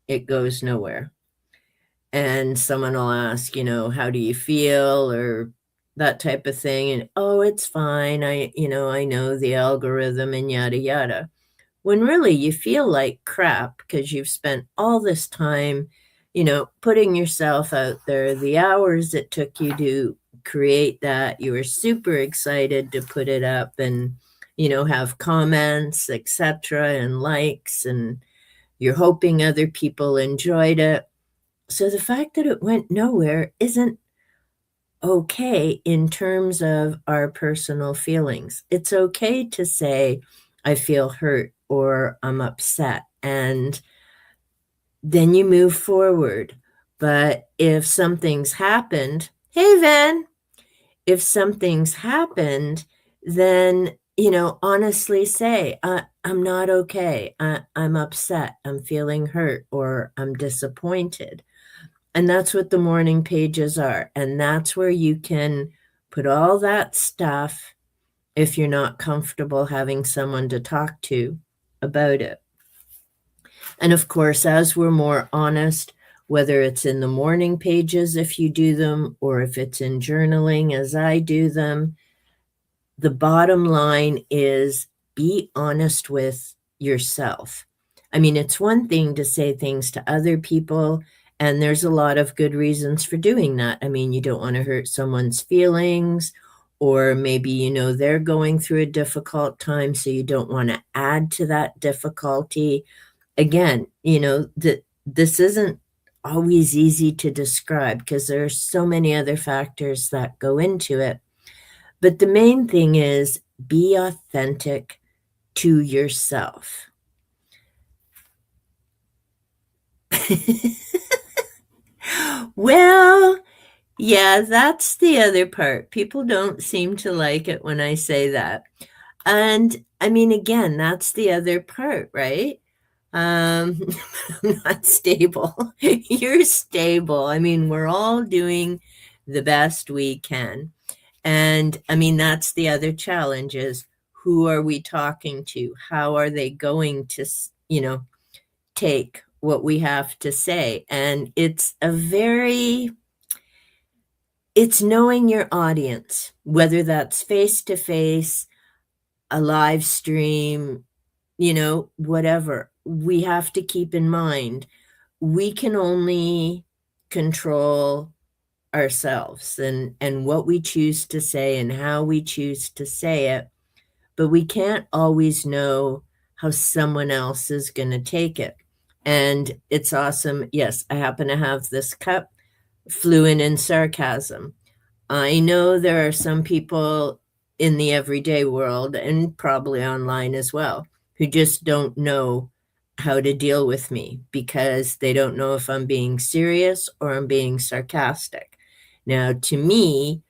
Speaker 1: it goes nowhere. And someone will ask, how do you feel, or that type of thing. And, oh, it's fine. I know the algorithm and yada, yada. When really you feel like crap because you've spent all this time, putting yourself out there, the hours it took you to create that, you were super excited to put it up and, have comments, etc., and likes, and you're hoping other people enjoyed it. So the fact that it went nowhere isn't okay in terms of our personal feelings. It's okay to say, I feel hurt or I'm upset, and then you move forward. But if something's happened, hey, Van, if something's happened, then, honestly say, I'm not okay. I'm upset. I'm feeling hurt or I'm disappointed. And that's what the morning pages are. And that's where you can put all that stuff if you're not comfortable having someone to talk to about it. And of course, as we're more honest, whether it's in the morning pages if you do them, or if it's in journaling as I do them, the bottom line is be honest with yourself. I mean, it's one thing to say things to other people, and there's a lot of good reasons for doing that. I mean, you don't want to hurt someone's feelings, or maybe, they're going through a difficult time, so you don't want to add to that difficulty. Again, this isn't always easy to describe because there are so many other factors that go into it. But the main thing is be authentic to yourself. Well, yeah, that's the other part. People don't seem to like it when I say that. And I mean, again, that's the other part, right? Um, I'm not stable. You're stable. I mean, we're all doing the best we can. And I mean, that's the other challenge is who are we talking to? How are they going to, take what we have to say? And it's knowing your audience, whether that's face to face, a live stream, whatever. We have to keep in mind we can only control ourselves and what we choose to say and how we choose to say it, but we can't always know how someone else is going to take it. And it's awesome. Yes, I happen to have this cup, fluent in sarcasm. I know there are some people in the everyday world and probably online as well who just don't know how to deal with me because they don't know if I'm being serious or I'm being sarcastic. Now, to me,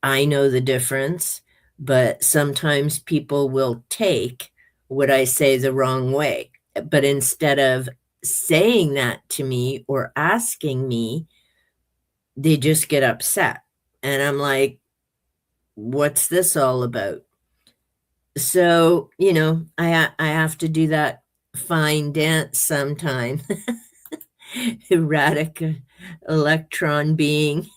Speaker 1: I know the difference, but sometimes people will take what I say the wrong way. But instead of saying that to me or asking me, they just get upset. And I'm like, what's this all about? So, I have to do that fine dance sometime. Erratic electron being.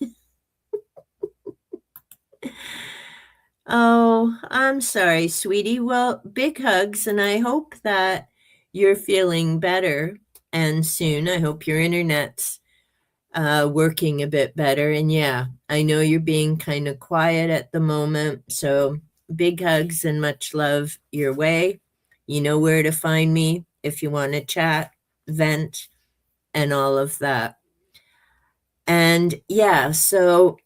Speaker 1: Oh, I'm sorry, sweetie. Well, big hugs, and I hope that you're feeling better. And soon, I hope your internet's working a bit better. And yeah, I know you're being kind of quiet at the moment. So big hugs and much love your way. You know where to find me if you want to chat, vent, and all of that. And yeah, so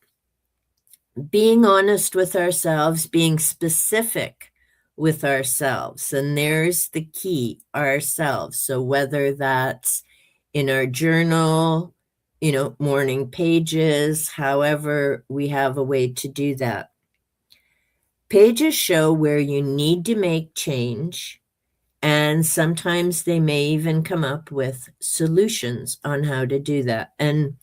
Speaker 1: being honest with ourselves, being specific with ourselves. And there's the key, ourselves. So whether that's in our journal, morning pages, however, we have a way to do that. Pages show where you need to make change. And sometimes they may even come up with solutions on how to do that. And,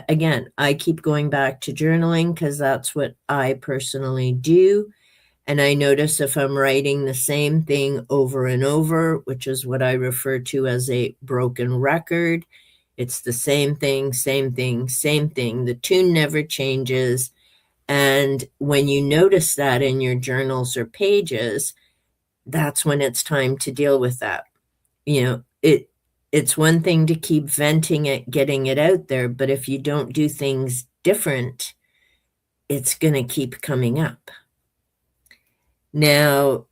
Speaker 1: again, I keep going back to journaling because that's what I personally do. And I notice if I'm writing the same thing over and over, which is what I refer to as a broken record, it's the same thing, same thing, same thing. The tune never changes. And when you notice that in your journals or pages, that's when it's time to deal with that. It's one thing to keep venting it, getting it out there, but if you don't do things different, it's going to keep coming up. Now,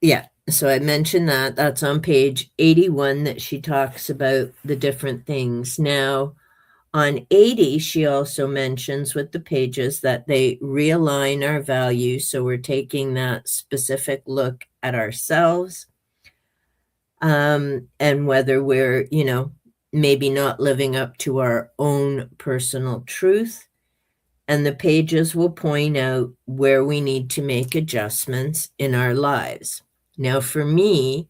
Speaker 1: yeah, so I mentioned that. That's on page 81 that she talks about the different things. Now, on 80, she also mentions with the pages that they realign our values. So we're taking that specific look at ourselves and whether we're, maybe not living up to our own personal truth. And the pages will point out where we need to make adjustments in our lives. Now, for me,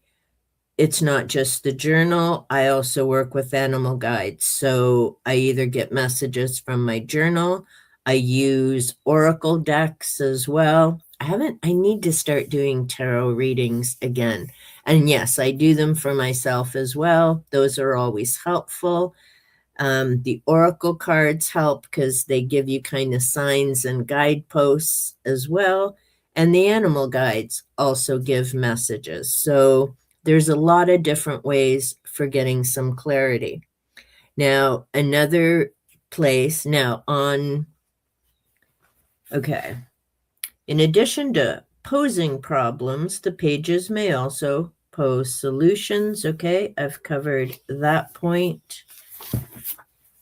Speaker 1: it's not just the journal. I also work with animal guides. So I either get messages from my journal. I use oracle decks as well. I need to start doing tarot readings again. And yes, I do them for myself as well. Those are always helpful. The oracle cards help because they give you kind of signs and guideposts as well. And the animal guides also give messages. So there's a lot of different ways for getting some clarity. Now, another place in addition to posing problems, the pages may also pose solutions. Okay, I've covered that point.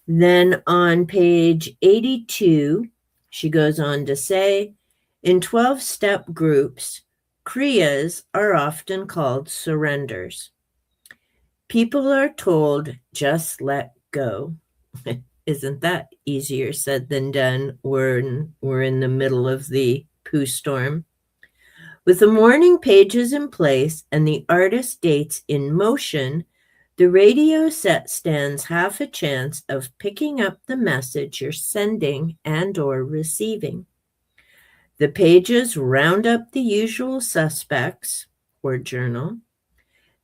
Speaker 1: Then on page 82, she goes on to say, in 12-step groups, Kriyas are often called surrenders. People are told, just let go. Isn't that easier said than done? We're in the middle of the poo storm. With the morning pages in place and the artist dates in motion, the radio set stands half a chance of picking up the message you're sending and or receiving. The pages round up the usual suspects or journal.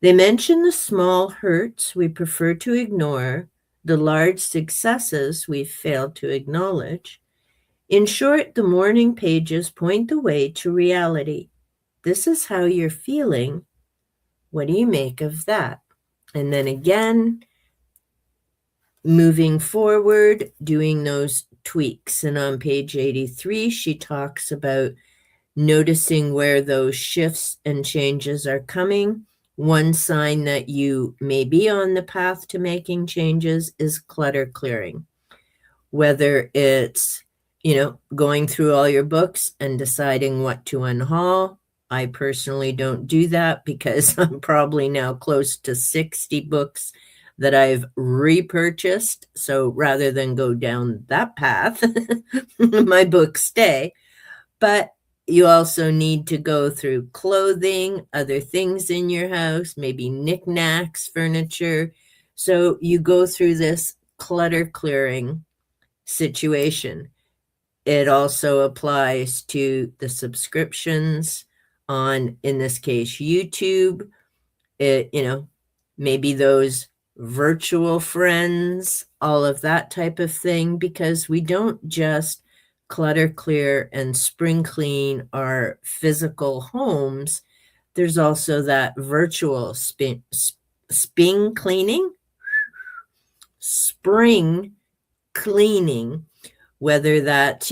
Speaker 1: They mention the small hurts we prefer to ignore, the large successes we've failed to acknowledge. In short, the morning pages point the way to reality. This is how you're feeling. What do you make of that? And then again, moving forward, doing those tweaks. And on page 83, she talks about noticing where those shifts and changes are coming. One sign that you may be on the path to making changes is clutter clearing. Whether it's, going through all your books and deciding what to unhaul. I personally don't do that because I'm probably now close to 60 books that I've repurchased. So rather than go down that path, my books stay. But you also need to go through clothing, other things in your house, maybe knickknacks, furniture. So you go through this clutter clearing situation. It also applies to the subscriptions on, in this case, YouTube. Maybe those virtual friends, all of that type of thing, because we don't just clutter clear and spring clean our physical homes. There's also that virtual spring cleaning, whether that's,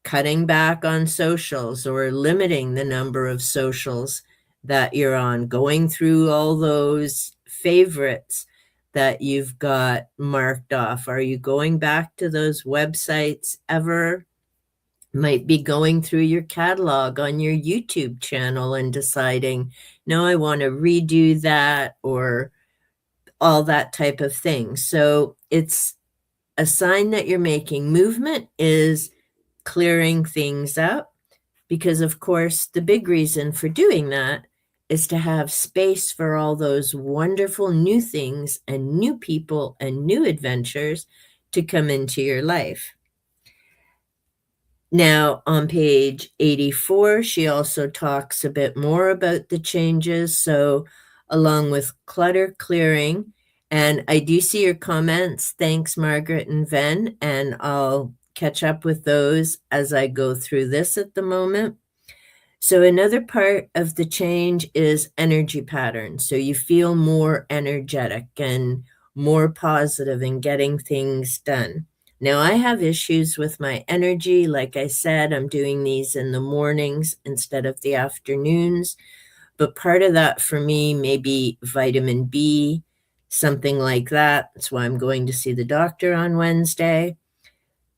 Speaker 1: cutting back on socials or limiting the number of socials that you're on, going through all those favorites that you've got marked off. Are you going back to those websites ever? Might be going through your catalog on your YouTube channel and deciding, no, I want to redo that, or all that type of thing. So it's a sign that you're making movement, is clearing things up, because of course the big reason for doing that is to have space for all those wonderful new things and new people and new adventures to come into your life. Now, on page 84, she also talks a bit more about the changes. So, along with clutter clearing, and I do see your comments. Thanks, Margaret and Ven, and I'll catch up with those as I go through this at the moment. So, another part of the change is energy patterns. So, you feel more energetic and more positive in getting things done. Now, I have issues with my energy. Like I said, I'm doing these in the mornings instead of the afternoons. But part of that for me may be vitamin B, something like that. That's why I'm going to see the doctor on Wednesday.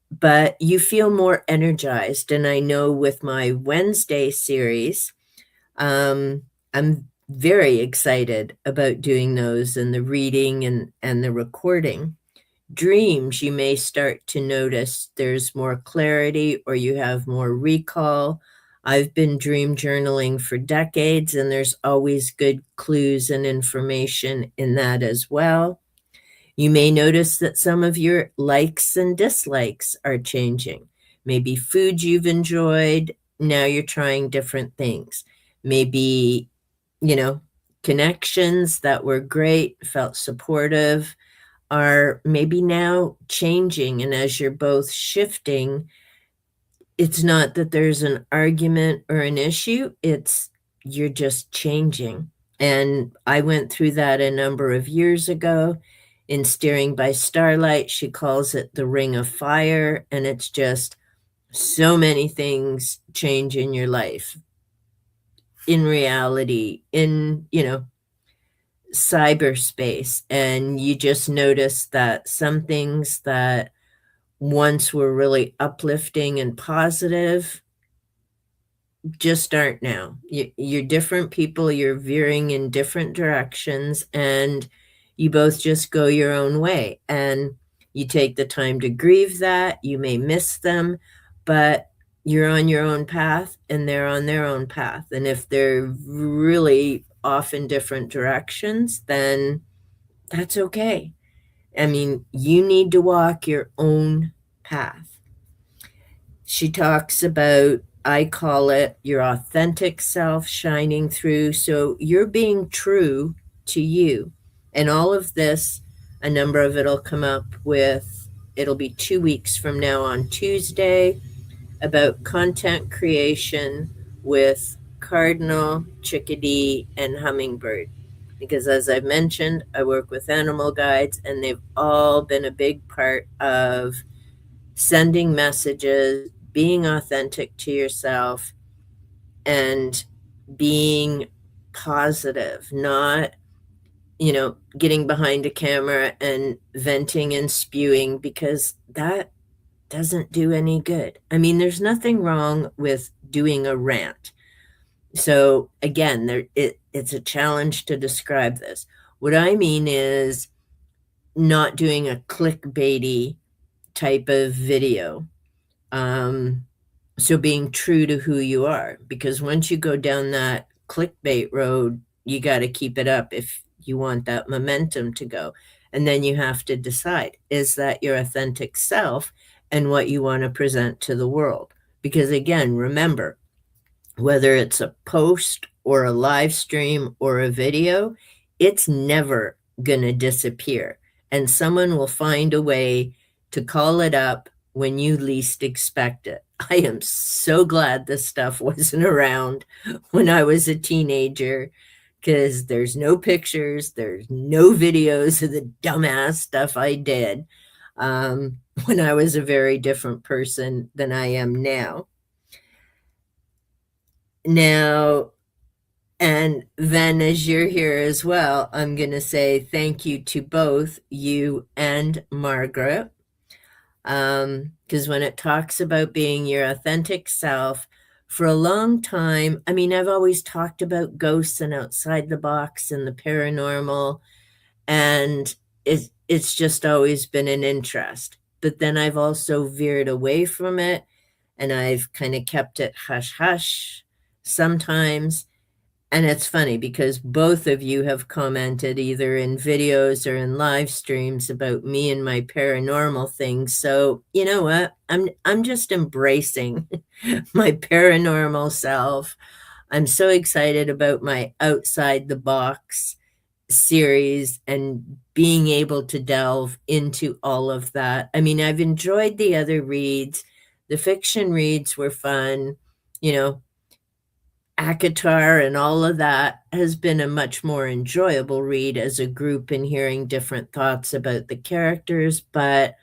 Speaker 1: But you feel more energized. And I know with my Wednesday series, I'm very excited about doing those and the reading and the recording. Dreams, you may start to notice there's more clarity or you have more recall. I've been dream journaling for decades, and there's always good clues and information in that as well. You may notice that some of your likes and dislikes are changing. Maybe food you've enjoyed, now you're trying different things. Maybe, connections that were great, felt supportive, are maybe now changing. And as you're both shifting, it's not that there's an argument or an issue, it's you're just changing. And I went through that a number of years ago in Steering by Starlight. She calls it the Ring of Fire, and it's just so many things change in your life. In reality, cyberspace, and you just notice that some things that once were really uplifting and positive just aren't now. You're different people, you're veering in different directions, and you both just go your own way. And you take the time to grieve that. You may miss them, but you're on your own path and they're on their own path. And if they're really off in different directions, then that's okay. I mean, you need to walk your own path. She talks about, I call it your authentic self shining through. So you're being true to you. And all of this, a number of it'll come up with, it'll be 2 weeks from now on Tuesday, about content creation with cardinal, chickadee, and hummingbird. Because as I've mentioned, I work with animal guides, and they've all been a big part of sending messages, being authentic to yourself, and being positive, not, getting behind a camera and venting and spewing, because that doesn't do any good. I mean, there's nothing wrong with doing a rant. So again, it's a challenge to describe this. What I mean is not doing a clickbaity type of video. Um, so being true to who you are, because once you go down that clickbait road, you got to keep it up if you want that momentum to go. And then you have to decide, is that your authentic self and what you want to present to the world? Because again, remember, whether it's a post or a live stream or a video, it's never going to disappear. And someone will find a way to call it up when you least expect it. I am so glad this stuff wasn't around when I was a teenager, because there's no pictures, there's no videos of the dumbass stuff I did when I was a very different person than I am now. Now, and then as you're here as well, I'm going to say thank you to both you and Margaret. Because when it talks about being your authentic self, for a long time, I mean, I've always talked about ghosts and outside the box and the paranormal, and it's just always been an interest. But then I've also veered away from it, and I've kind of kept it hush hush sometimes. And it's funny because both of you have commented either in videos or in live streams about me and my paranormal things. So you know what? I'm just embracing my paranormal self. I'm so excited about my outside the box series and being able to delve into all of that. I mean, I've enjoyed the other reads. The fiction reads were fun, you know, ACOTAR and all of that has been a much more enjoyable read as a group and hearing different thoughts about the characters. But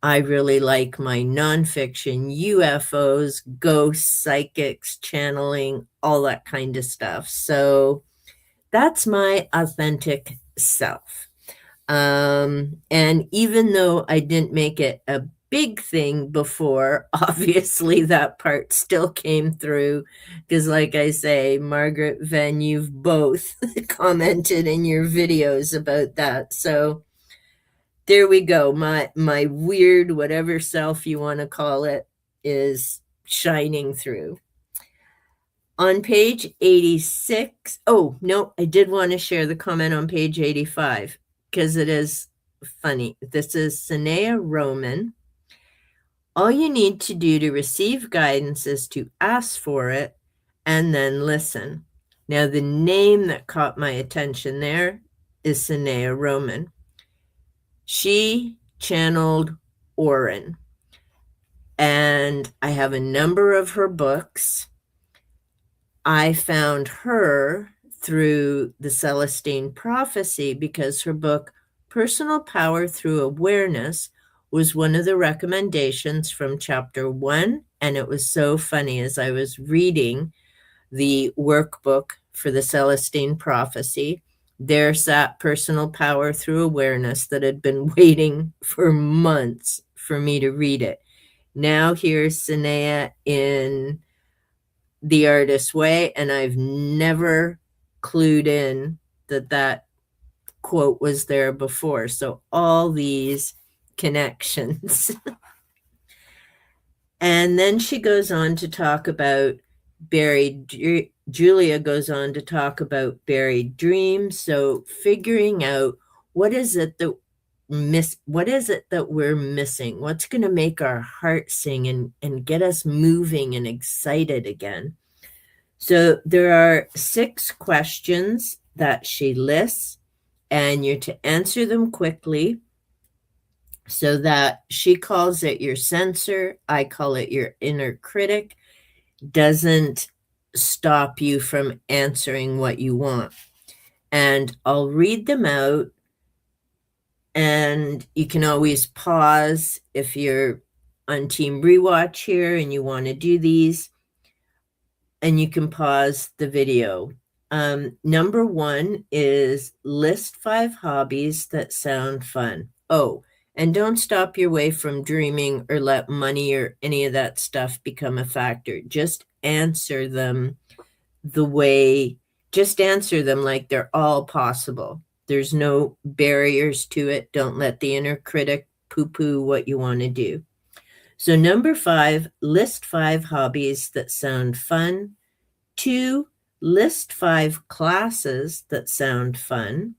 Speaker 1: I really like my nonfiction UFOs, ghosts, psychics, channeling, all that kind of stuff. So that's my authentic self. And even though I didn't make it a big thing before, obviously that part still came through, because like I say, Margaret, Ven, you've both commented in your videos about that. So there we go. My weird, whatever self you want to call it, is shining through. On page 86, oh, no, I did want to share the comment on page 85, because it is funny. This is Sanea Roman. All you need to do to receive guidance is to ask for it and then listen. Now, the name that caught my attention there is Sanea Roman. She channeled Orin, and I have a number of her books. I found her through the Celestine Prophecy because her book, Personal Power Through Awareness, was one of the recommendations from chapter 1. And it was so funny as I was reading the workbook for the Celestine Prophecy. there sat personal power through awareness that had been waiting for months for me to read it. Now here's Sanea in The Artist's Way, and I've never clued in that quote was there before. So all these connections. And then she goes on to talk about Julia goes on to talk about buried dreams. So figuring out what is it that we're missing? What's going to make our heart sing and get us moving and excited again? So there are 6 questions that she lists, and you're to answer them quickly. So that she calls it your censor, I call it your inner critic, doesn't stop you from answering what you want. And I'll read them out, and you can always pause if you're on Team Rewatch here and you want to do these, and you can pause the video. Number 1 is list 5 hobbies that sound fun. Oh, and don't stop your way from dreaming or let money or any of that stuff become a factor. Just answer them just answer them like they're all possible. There's no barriers to it. Don't let the inner critic poo-poo what you want to do. So number 5, list 5 hobbies that sound fun. 2, list 5 classes that sound fun.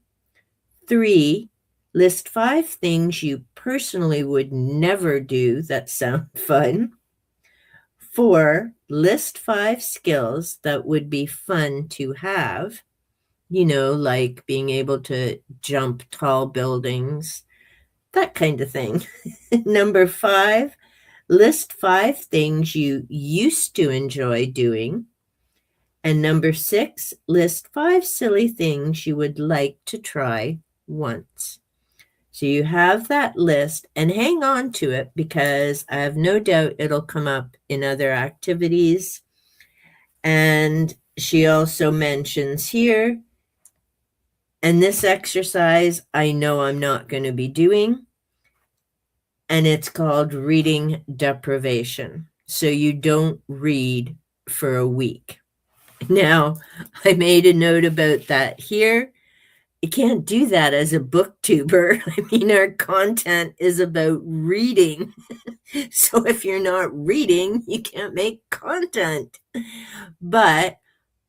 Speaker 1: 3, list 5 things you personally would never do that sound fun. 4, list 5 skills that would be fun to have, like being able to jump tall buildings, that kind of thing. Number 5, list 5 things you used to enjoy doing. And number 6, list 5 silly things you would like to try once. So you have that list, and hang on to it because I have no doubt it'll come up in other activities. And she also mentions here, and this exercise I know I'm not going to be doing, and it's called reading deprivation. So you don't read for a week. Now, I made a note about that here. You can't do that as a booktuber. I mean, our content is about reading. So if you're not reading, you can't make content. But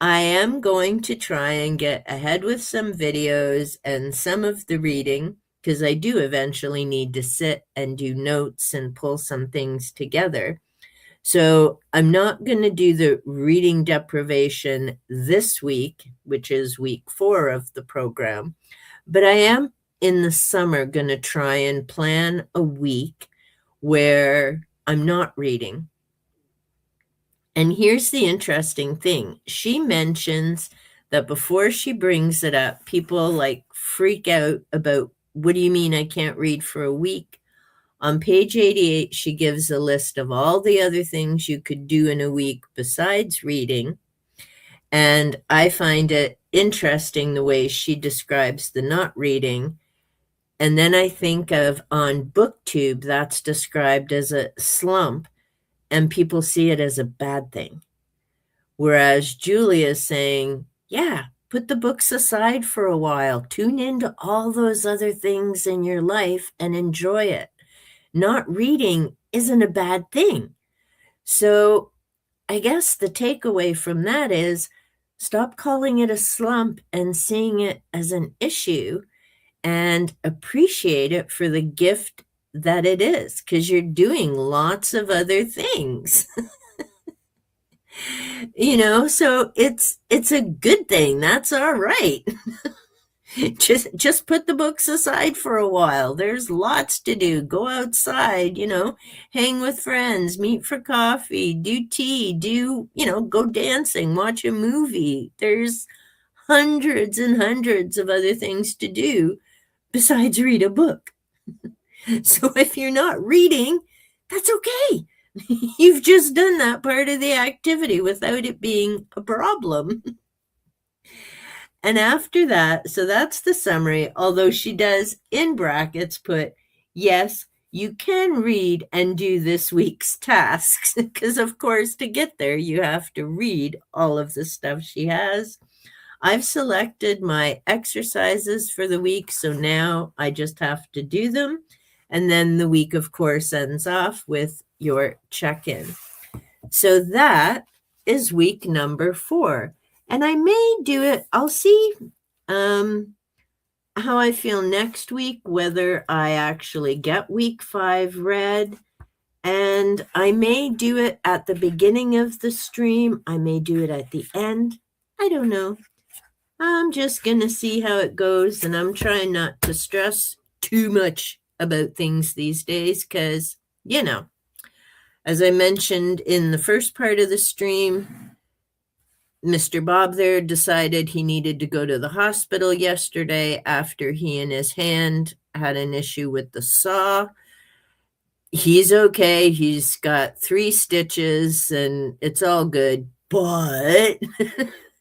Speaker 1: I am going to try and get ahead with some videos and some of the reading, because I do eventually need to sit and do notes and pull some things together. So I'm not going to do the reading deprivation this week, which is week 4 of the program, but I am in the summer going to try and plan a week where I'm not reading. And here's the interesting thing. She mentions that before she brings it up, people freak out about, what do you mean I can't read for a week? On page 88, she gives a list of all the other things you could do in a week besides reading. And I find it interesting the way she describes the not reading. And then I think of on BookTube, that's described as a slump, and people see it as a bad thing. Whereas Julia is saying, yeah, put the books aside for a while, tune into all those other things in your life and enjoy it. Not reading isn't a bad thing. So I guess the takeaway from that is stop calling it a slump and seeing it as an issue, and appreciate it for the gift that it is, because you're doing lots of other things. So it's a good thing. That's all right. Just put the books aside for a while. There's lots to do. Go outside, hang with friends, meet for coffee, do tea, go dancing, watch a movie. There's hundreds and hundreds of other things to do besides read a book. So if you're not reading, that's okay. You've just done that part of the activity without it being a problem. And after that, so that's the summary, although she does in brackets put, yes, you can read and do this week's tasks, because of course, to get there, you have to read all of the stuff she has. I've selected my exercises for the week, so now I just have to do them. And then the week, of course, ends off with your check in. So that is week number 4. And I may do it, I'll see how I feel next week, whether I actually get week 5 read. And I may do it at the beginning of the stream. I may do it at the end. I don't know. I'm just going to see how it goes. And I'm trying not to stress too much about things these days because, as I mentioned in the first part of the stream, Mr. Bob there decided he needed to go to the hospital yesterday after he and his hand had an issue with the saw. He's okay. He's got 3 stitches and it's all good, but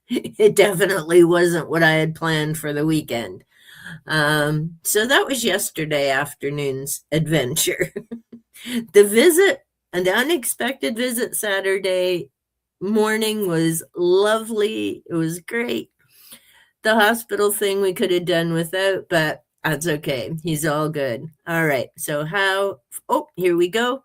Speaker 1: it definitely wasn't what I had planned for the weekend. So that was yesterday afternoon's adventure. The unexpected visit Saturday morning was lovely. It was great. The hospital thing we could have done without, but that's okay. He's all good. All right. So here we go.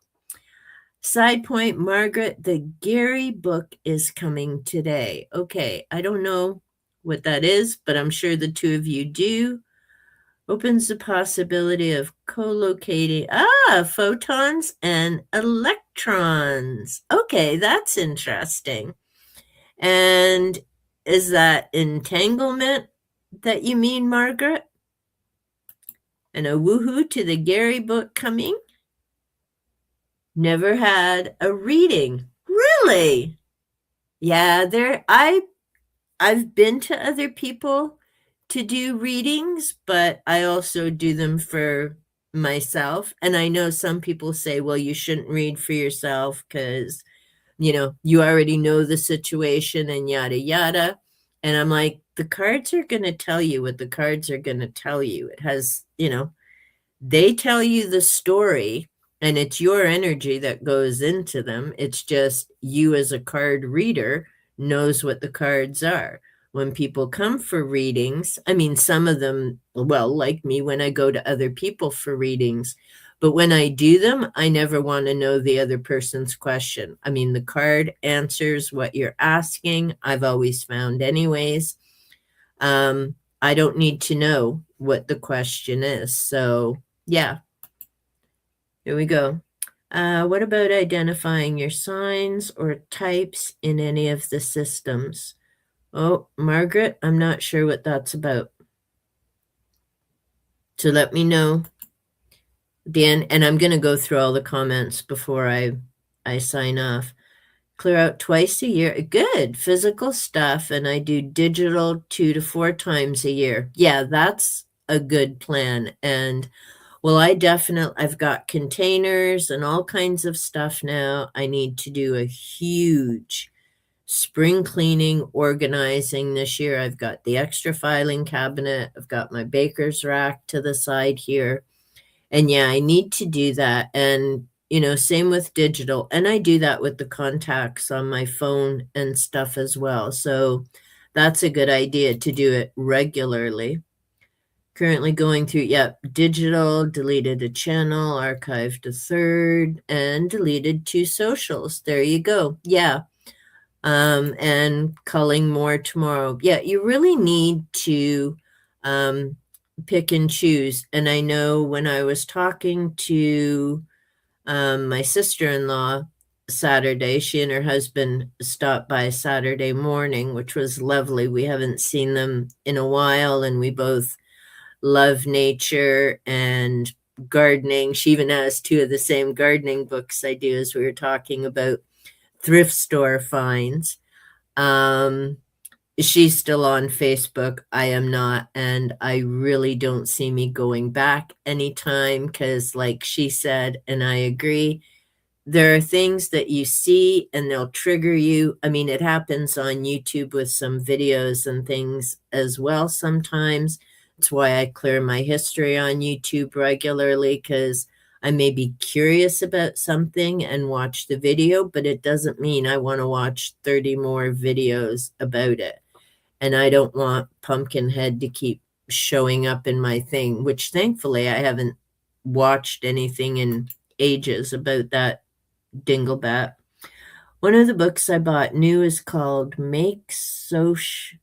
Speaker 1: Side point, Margaret, the Gary book is coming today. Okay. I don't know what that is, but I'm sure the 2 of you do. Opens the possibility of co-locating photons and electrons. Okay, that's interesting. And is that entanglement that you mean, Margaret? And a woohoo to the Gary book coming? Never had a reading. Really? Yeah, I've been to other people to do readings, but I also do them for myself. And I know some people say, well, you shouldn't read for yourself because, you already know the situation and yada, yada. And I'm like, the cards are going to tell you what the cards are going to tell you. It has, they tell you the story and it's your energy that goes into them. It's just you as a card reader knows what the cards are. When people come for readings, I mean, some of them, well, like me, when I go to other people for readings, but when I do them, I never want to know the other person's question. I mean, the card answers what you're asking. I've always found anyways. I don't need to know what the question is. So yeah, here we go. What about identifying your signs or types in any of the systems? Oh, Margaret, I'm not sure what that's about. So let me know. Dan, and I'm going to go through all the comments before I sign off. Clear out twice a year. Good. Physical stuff. And I do digital 2 to 4 times a year. Yeah, that's a good plan. And well, I've got containers and all kinds of stuff now. I need to do a huge spring cleaning, organizing this year. I've got the extra filing cabinet. I've got my baker's rack to the side here. And yeah, I need to do that. And, same with digital. And I do that with the contacts on my phone and stuff as well. So that's a good idea to do it regularly. Currently going through, digital, deleted a channel, archived a third, and deleted 2 socials. There you go. Yeah. And culling more tomorrow. Yeah, you really need to pick and choose. And I know when I was talking to my sister-in-law Saturday, she and her husband stopped by Saturday morning, which was lovely. We haven't seen them in a while, and we both love nature and gardening. She even has 2 of the same gardening books I do, as we were talking about thrift store finds. She's still on Facebook. I am not, and I really don't see me going back anytime because, like she said, and I agree, there are things that you see and they'll trigger you. I mean, it happens on YouTube with some videos and things as well sometimes. It's why I clear my history on YouTube regularly, because I may be curious about something and watch the video, but it doesn't mean I want to watch 30 more videos about it. And I don't want Pumpkinhead to keep showing up in my thing, which thankfully I haven't watched anything in ages about that dinglebat. One of the books I bought new is called Make Soas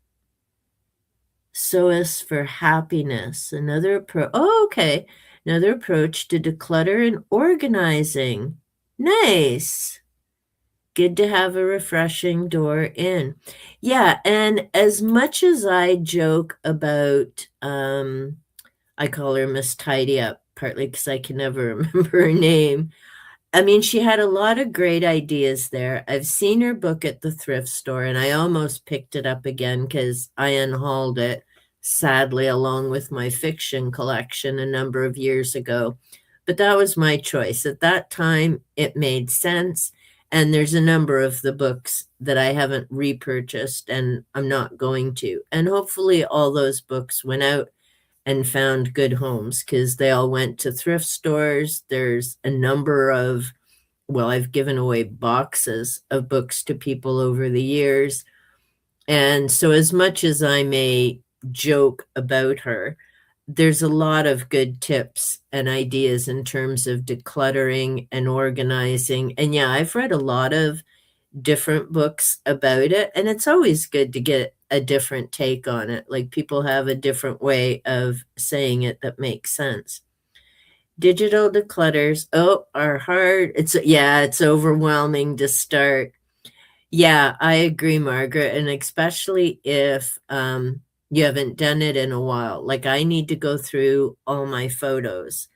Speaker 1: for Happiness. Another approach. Oh, okay. Another approach to declutter and organizing. Nice. Good to have a refreshing door in. Yeah, and as much as I joke about, I call her Miss Tidy Up, partly because I can never remember her name. I mean, she had a lot of great ideas there. I've seen her book at the thrift store, and I almost picked it up again because I unhauled it, sadly, along with my fiction collection a number of years ago. But that was my choice. At that time, it made sense. And there's a number of the books that I haven't repurchased, and I'm not going to. And hopefully, all those books went out and found good homes because they all went to thrift stores. There's a number of, well, I've given away boxes of books to people over the years. And so, as much as I may joke about her, there's a lot of good tips and ideas in terms of decluttering and organizing. And yeah, I've read a lot of different books about it, and it's always good to get a different take on it. Like, people have a different way of saying it that makes sense. Digital declutters, oh, are hard. It's overwhelming to start. Yeah, I agree, Margaret, and especially if you haven't done it in a while. Like, I need to go through all my photos.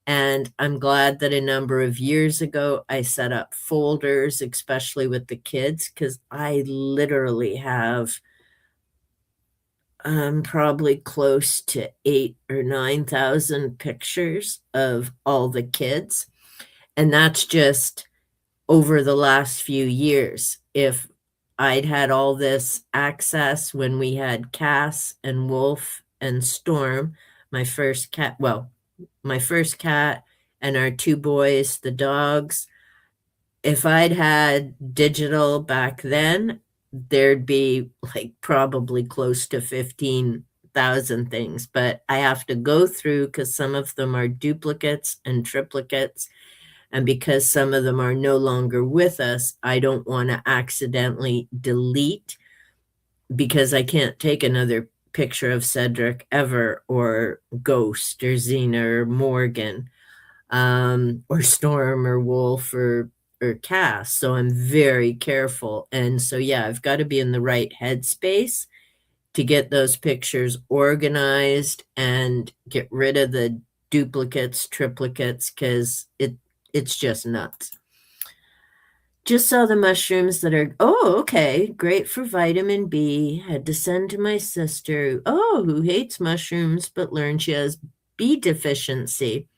Speaker 1: And I'm glad that a number of years ago I set up folders, especially with the kids, because I literally have probably close to 8 or 9,000 pictures of all the kids. And that's just over the last few years. If I'd had all this access when we had Cass and Wolf and Storm, my first cat, well, my first cat and our two boys, the dogs. If I'd had digital back then, there'd be like probably close to 15,000 things. But I have to go through because some of them are duplicates and triplicates. And because some of them are no longer with us, I don't want to accidentally delete, because I can't take another picture of Cedric ever, or Ghost, or Xena, or Morgan, or Storm, or Wolf, or Cass. So I'm very careful. And so, yeah, I've got to be in the right headspace to get those pictures organized and get rid of the duplicates, triplicates, because it's just nuts. Just saw the mushrooms that are, oh, okay, great for vitamin B. Had to send to my sister, oh, who hates mushrooms but learned she has B deficiency.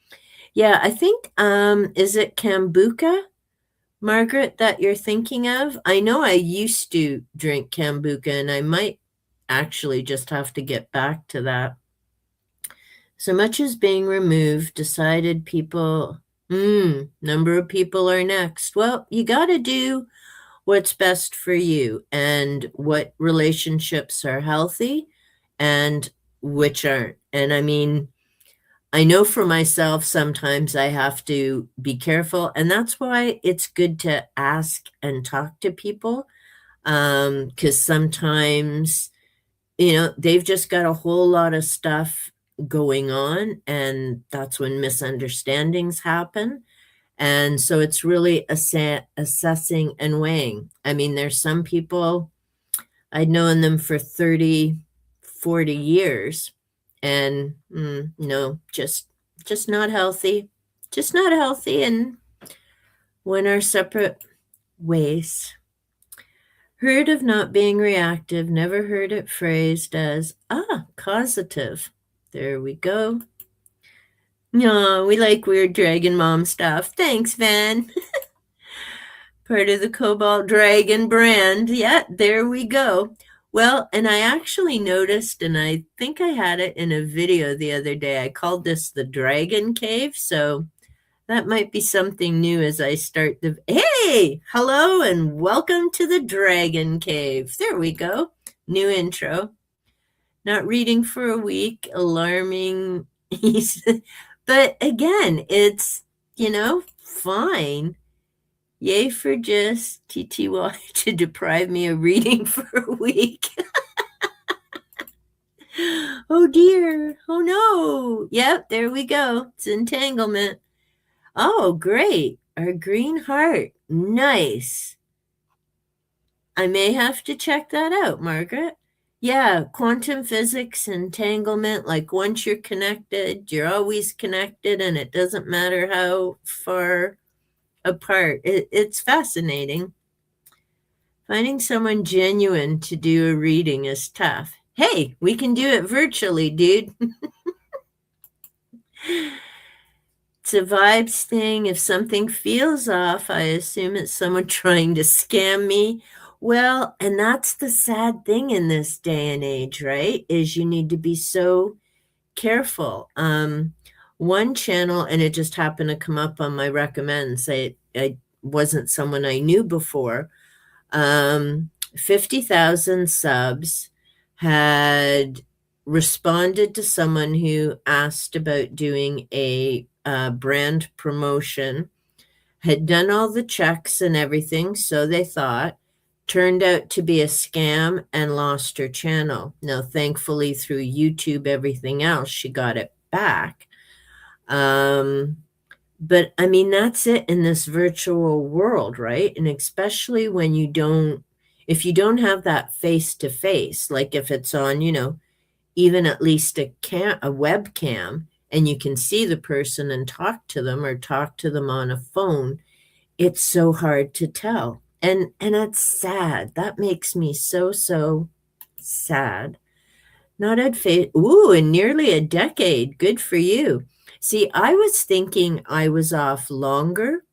Speaker 1: Yeah, I think, is it kombucha, Margaret, that you're thinking of? I know I used to drink kombucha, and I might actually just have to get back to that. So much is being removed, decided people, number of people are next. Well, you got to do what's best for you and what relationships are healthy and which aren't. And I mean, I know for myself, sometimes I have to be careful. And that's why it's good to ask and talk to people. Because sometimes, they've just got a whole lot of stuff going on, and that's when misunderstandings happen. And so it's really assessing and weighing. I mean, there's some people, I'd known them for 30, 40 years, and no, just not healthy. Just not healthy, and went our separate ways. Heard of not being reactive, never heard it phrased as, causative. There we go. No, we like weird dragon mom stuff. Thanks, Van. part of the Cobalt Dragon brand. Yeah, there we go. Well, and I actually noticed, and I think I had it in a video the other day. I called this the Dragon Cave, so that might be something new as I start the. Hey, hello, and welcome to the Dragon Cave. There we go. New intro. Not reading for a week, alarming. But again, it's, fine. Yay for just TTY to deprive me of reading for a week. Oh dear. Oh no. Yep, there we go. It's entanglement. Oh, great. Our green heart. Nice. I may have to check that out, Margaret. Yeah, quantum physics, entanglement, like once you're connected, you're always connected, and it doesn't matter how far apart. It's fascinating. Finding someone genuine to do a reading is tough. Hey, we can do it virtually, dude. It's a vibes thing. If something feels off, I assume it's someone trying to scam me. Well, and that's the sad thing in this day and age, right? Is you need to be so careful. One channel, and it just happened to come up on my recommends. I wasn't someone I knew before. 50,000 subs, had responded to someone who asked about doing a brand promotion, had done all the checks and everything, so they thought, turned out to be a scam and lost her channel. Now, thankfully, through YouTube, everything else, she got it back. But I mean, that's it in this virtual world, right? And especially when if you don't have that face to face, like if it's on, even at least a webcam, and you can see the person and talk to them or talk to them on a phone, it's so hard to tell. And it's sad. That makes me so, so sad. Not at face. Ooh, in nearly a decade. Good for you. See, I was thinking I was off longer,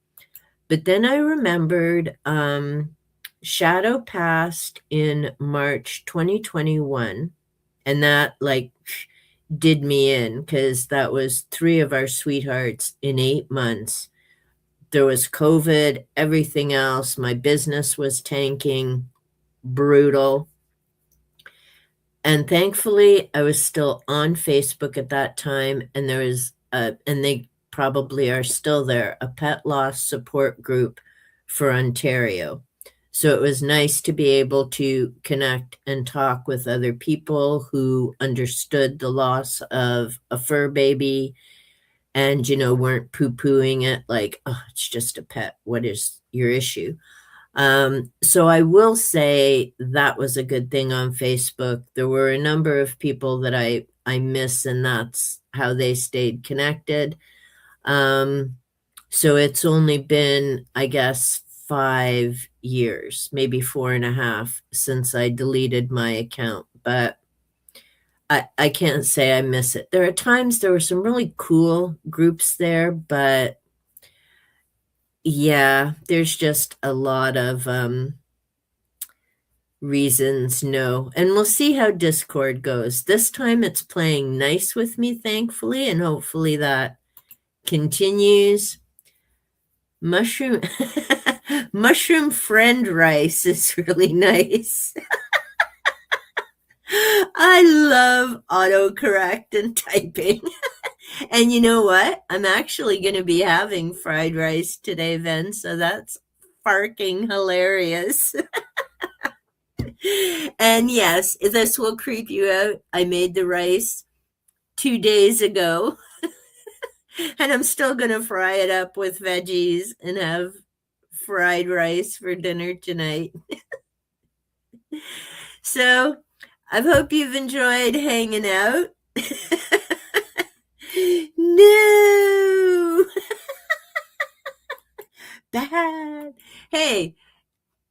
Speaker 1: but then I remembered Shadow passed in March 2021, and that did me in because that was 3 of our sweethearts in 8 months. There was COVID, everything else. My business was tanking, brutal. And thankfully, I was still on Facebook at that time, and there was and they probably are still there, a pet loss support group for Ontario. So it was nice to be able to connect and talk with other people who understood the loss of a fur baby and, weren't poo-pooing it like, oh, it's just a pet. What is your issue? So I will say that was a good thing on Facebook. There were a number of people that I miss, and that's how they stayed connected. So it's only been, I guess, 5 years, maybe 4.5 since I deleted my account, but I can't say I miss it. There are times there were some really cool groups there, but yeah, there's just a lot of reasons no. And we'll see how Discord goes. This time it's playing nice with me, thankfully, and hopefully that continues. Mushroom mushroom friend rice is really nice. I love autocorrect and typing. And you know what? I'm actually going to be having fried rice today, Ven, so that's farking hilarious. And yes, this will creep you out. I made the rice 2 days ago, and I'm still going to fry it up with veggies and have fried rice for dinner tonight. So I hope you've enjoyed hanging out. No! Bad. Hey,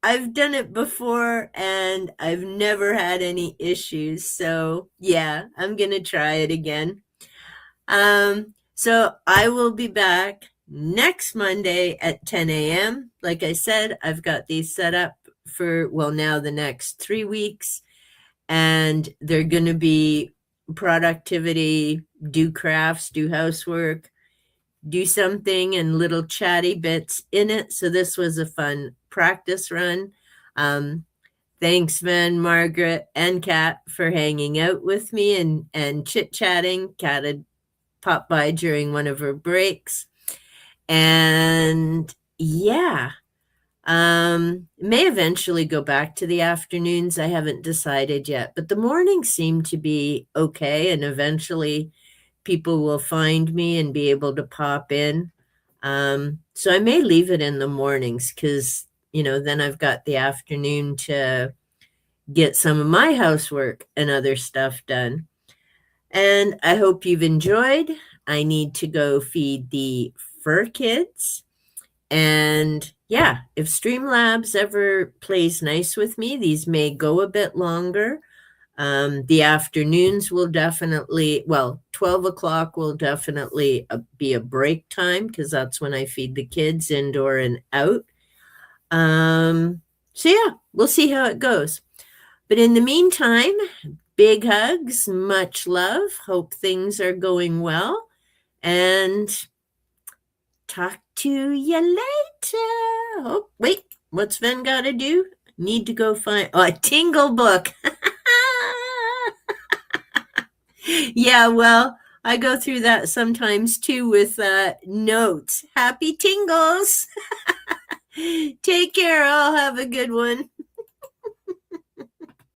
Speaker 1: I've done it before and I've never had any issues. So yeah, I'm going to try it again. So I will be back next Monday at 10 a.m. Like I said, I've got these set up for, well, now the next 3 weeks, and they're going to be productivity, do crafts, do housework, do something, and little chatty bits in it. So this was a fun practice run. Thanks, Van, Margaret, and Kat for hanging out with me and chit-chatting. Kat had popped by during one of her breaks. And yeah, may eventually go back to the afternoons. I haven't decided yet, but the mornings seem to be okay, and eventually people will find me and be able to pop in. So I may leave it in the mornings because, then I've got the afternoon to get some of my housework and other stuff done. And I hope you've enjoyed. I need to go feed the fur kids. And yeah, if Streamlabs ever plays nice with me, these may go a bit longer. The afternoons will definitely, 12 o'clock will definitely be a break time because that's when I feed the kids indoor and out. So yeah, we'll see how it goes. But in the meantime, big hugs, much love. Hope things are going well. And talk to you later. Oh, wait, what's Ven got to do? Need to go find a tingle book. Yeah, well, I go through that sometimes too with notes. Happy tingles. Take care. I'll have a good one.